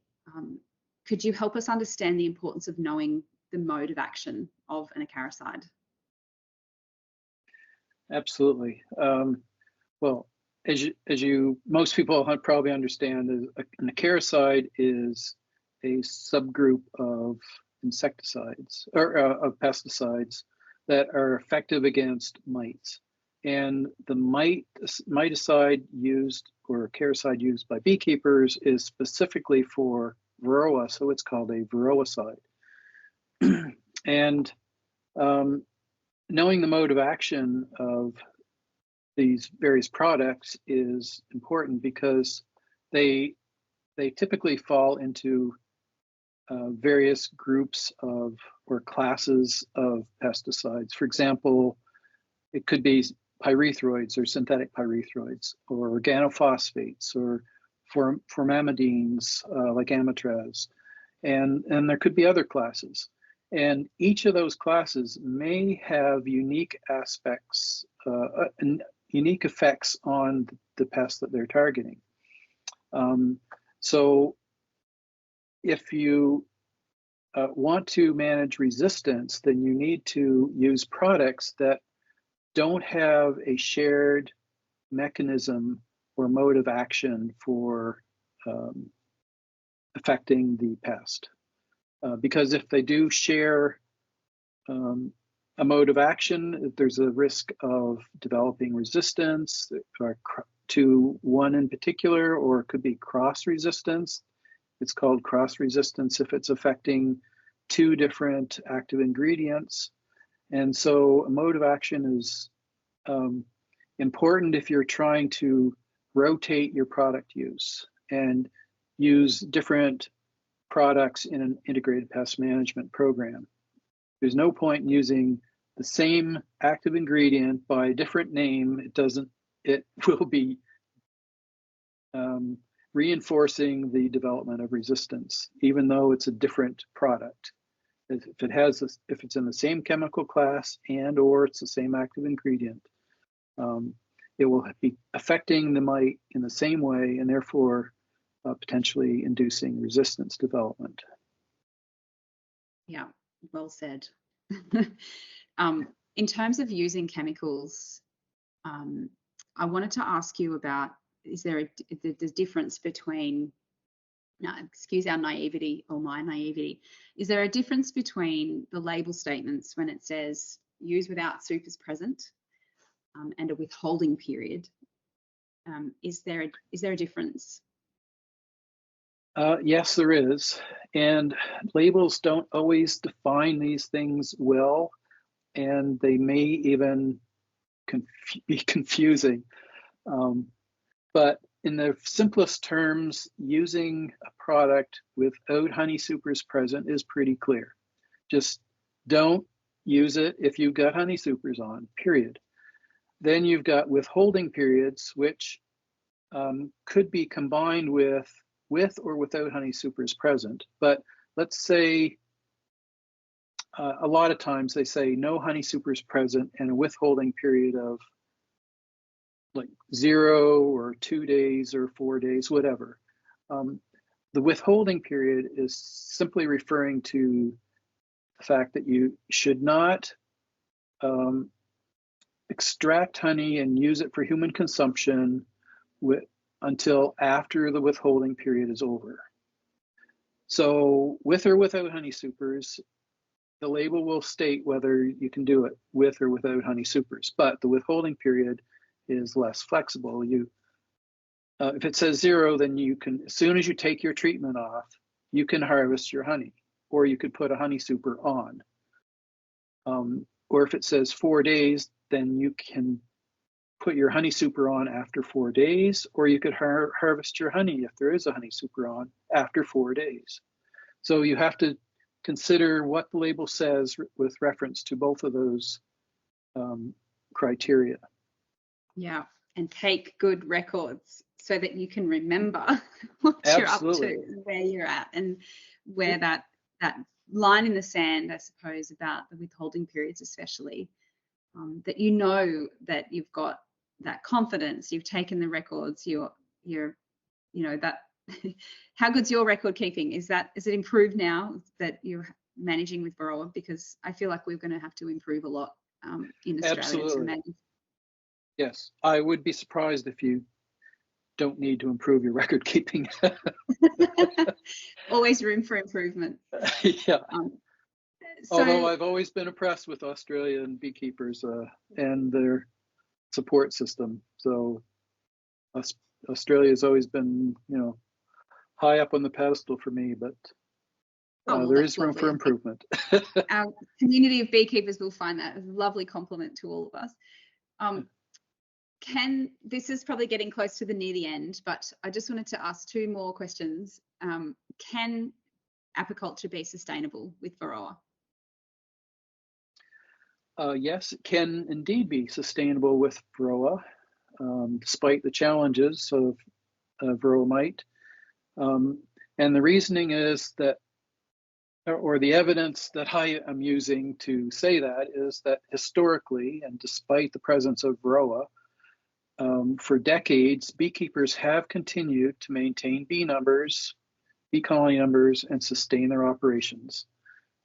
could you help us understand the importance of knowing the mode of action of an acaricide? Absolutely. Well, as you most people probably understand, an acaricide is a subgroup of insecticides or of pesticides that are effective against mites. And the miticide used, or acaricide used by beekeepers, is specifically for Varroa, so it's called a Varroacide. And knowing the mode of action of these various products is important because they typically fall into various groups of or classes of pesticides. For example, it could be pyrethroids or synthetic pyrethroids or organophosphates or formamidines like amitraz. And there could be other classes. And each of those classes may have unique aspects and unique effects on the pest that they're targeting. So if you want to manage resistance, then you need to use products that don't have a shared mechanism or mode of action for affecting the pest. Because if they do share a mode of action, there's a risk of developing resistance to one in particular, or it could be cross resistance. It's called cross resistance if it's affecting two different active ingredients. And so a mode of action is important if you're trying to rotate your product use and use different products in an integrated pest management program. There's no point in using the same active ingredient by a different name. It will be reinforcing the development of resistance, even though it's a different product. If it's in the same chemical class or it's the same active ingredient, it will be affecting the mite in the same way and therefore potentially inducing resistance development. Yeah, well said. In terms of using chemicals, I wanted to ask you about, is there the difference between, excuse our naivety or my naivety, is there a difference between the label statements when it says use without supers present and a withholding period? Is there a difference? Yes, there is. And labels don't always define these things well, and they may even be confusing. But in the simplest terms, using a product without honey supers present is pretty clear. Just don't use it if you've got honey supers on, period. Then you've got withholding periods, which could be combined with or without honey supers present. But let's say a lot of times they say no honey supers present and a withholding period of like 0 or 2 days or 4 days, whatever. The withholding period is simply referring to the fact that you should not extract honey and use it for human consumption until after the withholding period is over. So with or without honey supers, the label will state whether you can do it with or without honey supers, but the withholding period is less flexible. If it says 0, then you can, as soon as you take your treatment off, you can harvest your honey, or you could put a honey super on. Or if it says 4 days, then you can put your honey super on after 4 days, or you could harvest your honey if there is a honey super on after 4 days. So you have to consider what the label says with reference to both of those criteria. Yeah, and take good records so that you can remember what Absolutely. you're up to, where you're at, and where that line in the sand, I suppose, about the withholding periods especially, that you know that you've got that confidence, you've taken the records, you're that how good's your record keeping? Is it improved now that you're managing with Varroa? Because I feel like we're going to have to improve a lot in Australia. Absolutely. To manage. Yes, I would be surprised if you don't need to improve your record keeping. Always room for improvement. Yeah. Although I've always been impressed with Australian beekeepers and their support system. So Australia has always been, high up on the pedestal for me. But Oh, well, there that's is room for lovely. improvement. Our community of beekeepers will find that a lovely compliment to all of us. This is probably getting close to near the end, but I just wanted to ask two more questions. Can apiculture be sustainable with Varroa? Yes, it can indeed be sustainable with Varroa, despite the challenges of Varroa mite. And the reasoning is that, or the evidence that I am using to say that, is that historically, and despite the presence of Varroa, for decades, beekeepers have continued to maintain bee numbers, bee colony numbers, and sustain their operations.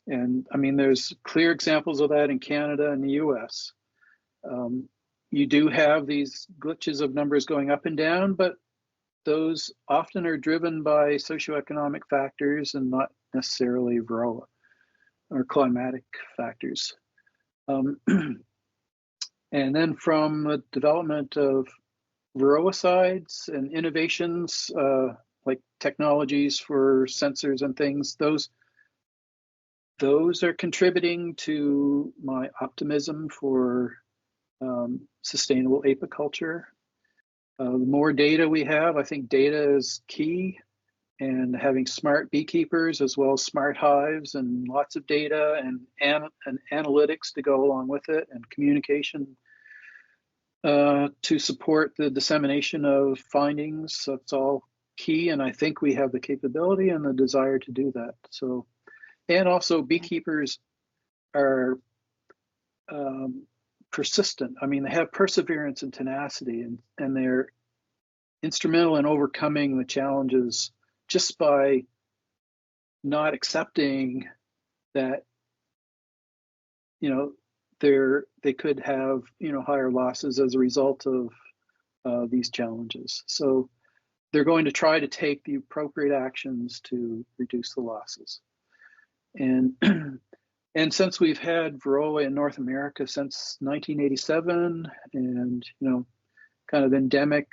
And I mean, there's clear examples of that in Canada and the US. You do have these glitches of numbers going up and down, but those often are driven by socioeconomic factors and not necessarily Varroa or climatic factors. And then from the development of Varroicides and innovations like technologies for sensors and things, those are contributing to my optimism for sustainable apiculture. The more data we have, I think data is key, and having smart beekeepers as well as smart hives and lots of data and analytics to go along with it, and communication to support the dissemination of findings. That's all key, and I think we have the capability and the desire to do that. So, and also beekeepers are persistent. I mean, they have perseverance and tenacity, and they're instrumental in overcoming the challenges just by not accepting that, you know, they could have, you know, higher losses as a result of these challenges. So they're going to try to take the appropriate actions to reduce the losses. And and since we've had Varroa in North America since 1987, and, you know, kind of endemic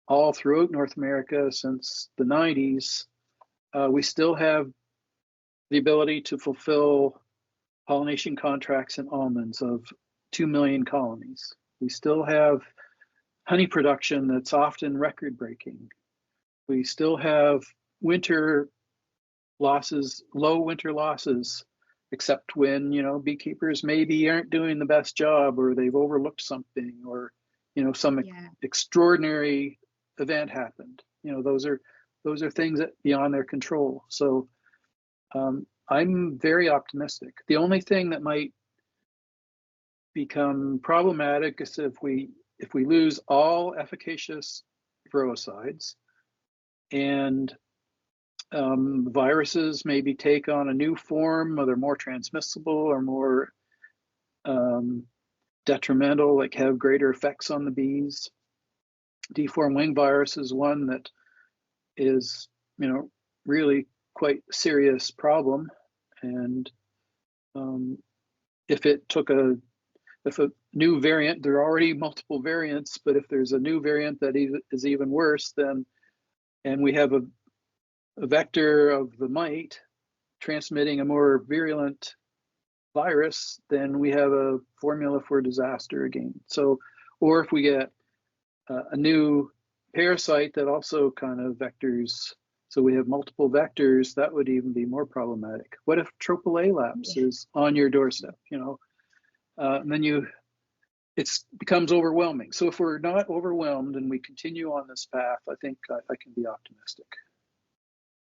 all throughout North America since the 90s, we still have the ability to fulfill pollination contracts in almonds of 2 million colonies. We still have honey production that's often record breaking. We still have winter losses, low winter losses, except when, you know, beekeepers maybe aren't doing the best job, or they've overlooked something, or, you know, some extraordinary event happened. You know, those are things that beyond their control. So I'm very optimistic. The only thing that might become problematic is if we lose all efficacious Varroicides, and viruses maybe take on a new form, or they're more transmissible or more detrimental, like have greater effects on the bees. Deformed wing virus is one that is, you know, really quite serious problem. And if a new variant, there are already multiple variants, but if there's a new variant that is even worse, then, and we have a vector of the mite transmitting a more virulent virus, then we have a formula for disaster again. So, or if we get a new parasite that also kind of vectors, so we have multiple vectors, that would even be more problematic. What if tropicalaps is on your doorstep, you know? And then it becomes overwhelming. So if we're not overwhelmed and we continue on this path, I think I can be optimistic.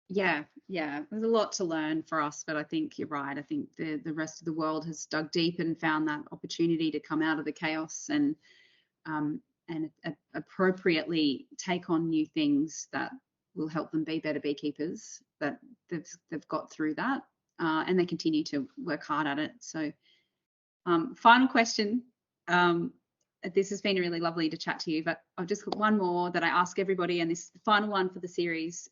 Yeah, there's a lot to learn for us, but I think you're right. I think the rest of the world has dug deep and found that opportunity to come out of the chaos and appropriately take on new things that will help them be better beekeepers. That they've got through that, and they continue to work hard at it. So, final question. This has been really lovely to chat to you, but I've just got one more that I ask everybody, and this is the final one for the series.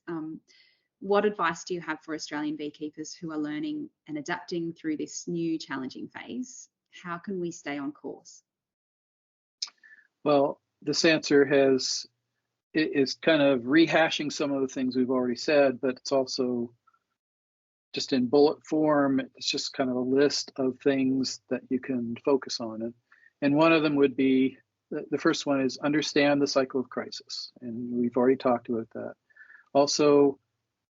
What advice do you have for Australian beekeepers who are learning and adapting through this new challenging phase? How can we stay on course? Well, this answer is kind of rehashing some of the things we've already said, but it's also just in bullet form. It's just kind of a list of things that you can focus on. And one of them would be, the first one is understand the cycle of crisis. And we've already talked about that. Also,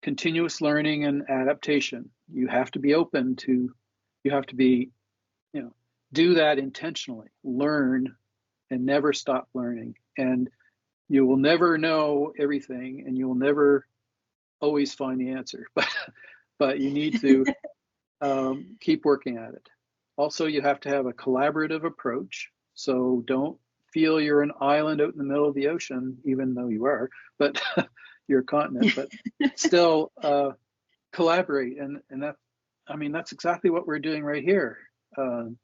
continuous learning and adaptation. You have to be open to, you have to be, do that intentionally. Learn and never stop learning. And you will never know everything, and you will never always find the answer. But you need to keep working at it. Also, you have to have a collaborative approach. So don't feel you're an island out in the middle of the ocean, even though you are, but you're a continent. But still collaborate, and that, I mean, that's exactly what we're doing right here. I'm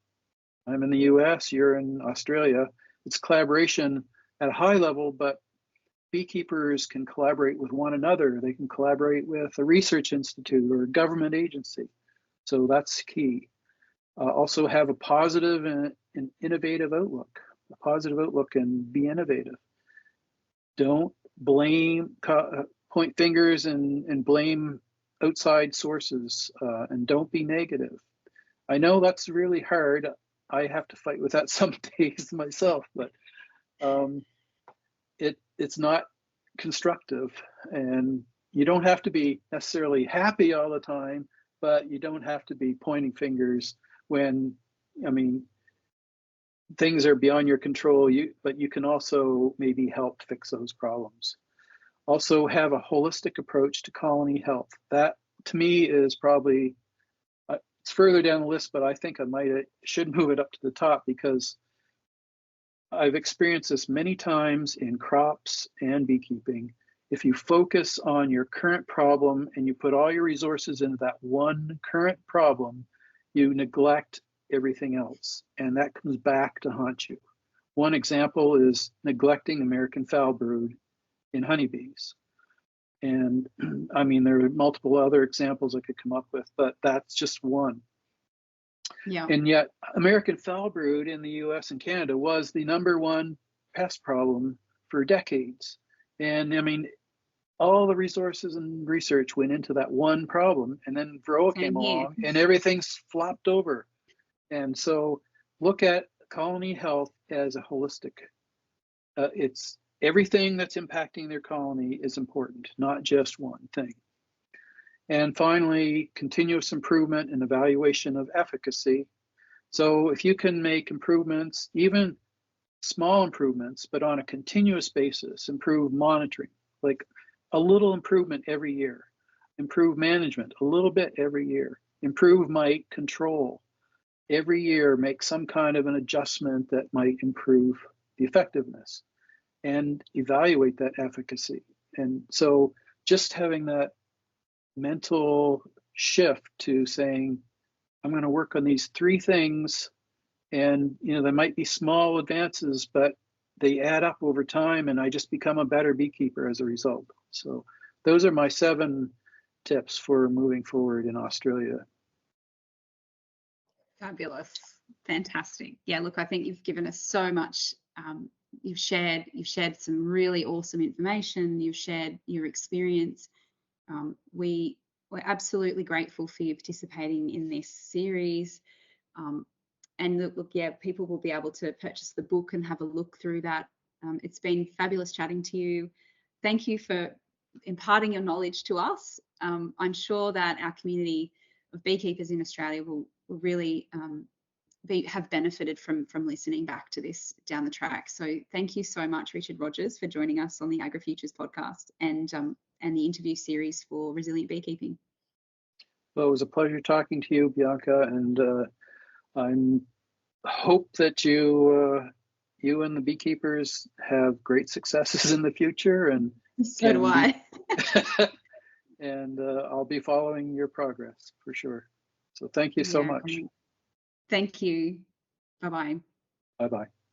in the U.S., you're in Australia. It's collaboration at a high level, but beekeepers can collaborate with one another. They can collaborate with a research institute or a government agency. So that's key. Also have a positive and innovative outlook. A positive outlook and be innovative. Don't blame, point fingers and blame outside sources, and don't be negative. I know that's really hard. I have to fight with that some days myself, but it's not constructive, and you don't have to be necessarily happy all the time, but you don't have to be pointing fingers when, I mean, things are beyond your control, but you can also maybe help fix those problems. Also have a holistic approach to colony health. That to me is probably, it's further down the list, but I think I should move it up to the top, because I've experienced this many times in crops and beekeeping. If you focus on your current problem and you put all your resources into that one current problem, you neglect everything else, and that comes back to haunt you. One example is neglecting American foul brood in honeybees. And I mean, there are multiple other examples I could come up with, but that's just one. Yeah. And yet American foul brood in the US and Canada was the #1 pest problem for decades. And I mean, all the resources and research went into that one problem, and then Varroa came along and everything's flopped over. And so look at colony health as a holistic. It's everything that's impacting their colony is important, not just one thing. And finally, continuous improvement and evaluation of efficacy. So if you can make improvements, even small improvements, but on a continuous basis, improve monitoring, like a little improvement every year, improve management a little bit every year, improve mite control every year, make some kind of an adjustment that might improve the effectiveness, and evaluate that efficacy. And so just having that mental shift to saying, I'm going to work on these 3 things, and there might be small advances, but they add up over time, and I just become a better beekeeper as a result. So those are my 7 tips for moving forward in Australia. Fabulous. Fantastic. Yeah, look, I think you've given us so much. You've shared some really awesome information. You've shared your experience. We're absolutely grateful for you participating in this series. And look, yeah, people will be able to purchase the book and have a look through that. It's been fabulous chatting to you. Thank you for imparting your knowledge to us. I'm sure that our community of beekeepers in Australia will really have benefited from listening back to this down the track. So thank you so much, Richard Rogers, for joining us on the AgriFutures podcast and the interview series for Resilient Beekeeping. Well, it was a pleasure talking to you, Bianca, and I hope that you and the beekeepers have great successes in the future. And so do I. And I'll be following your progress for sure. So thank you so much. Thank you. Bye-bye. Bye-bye.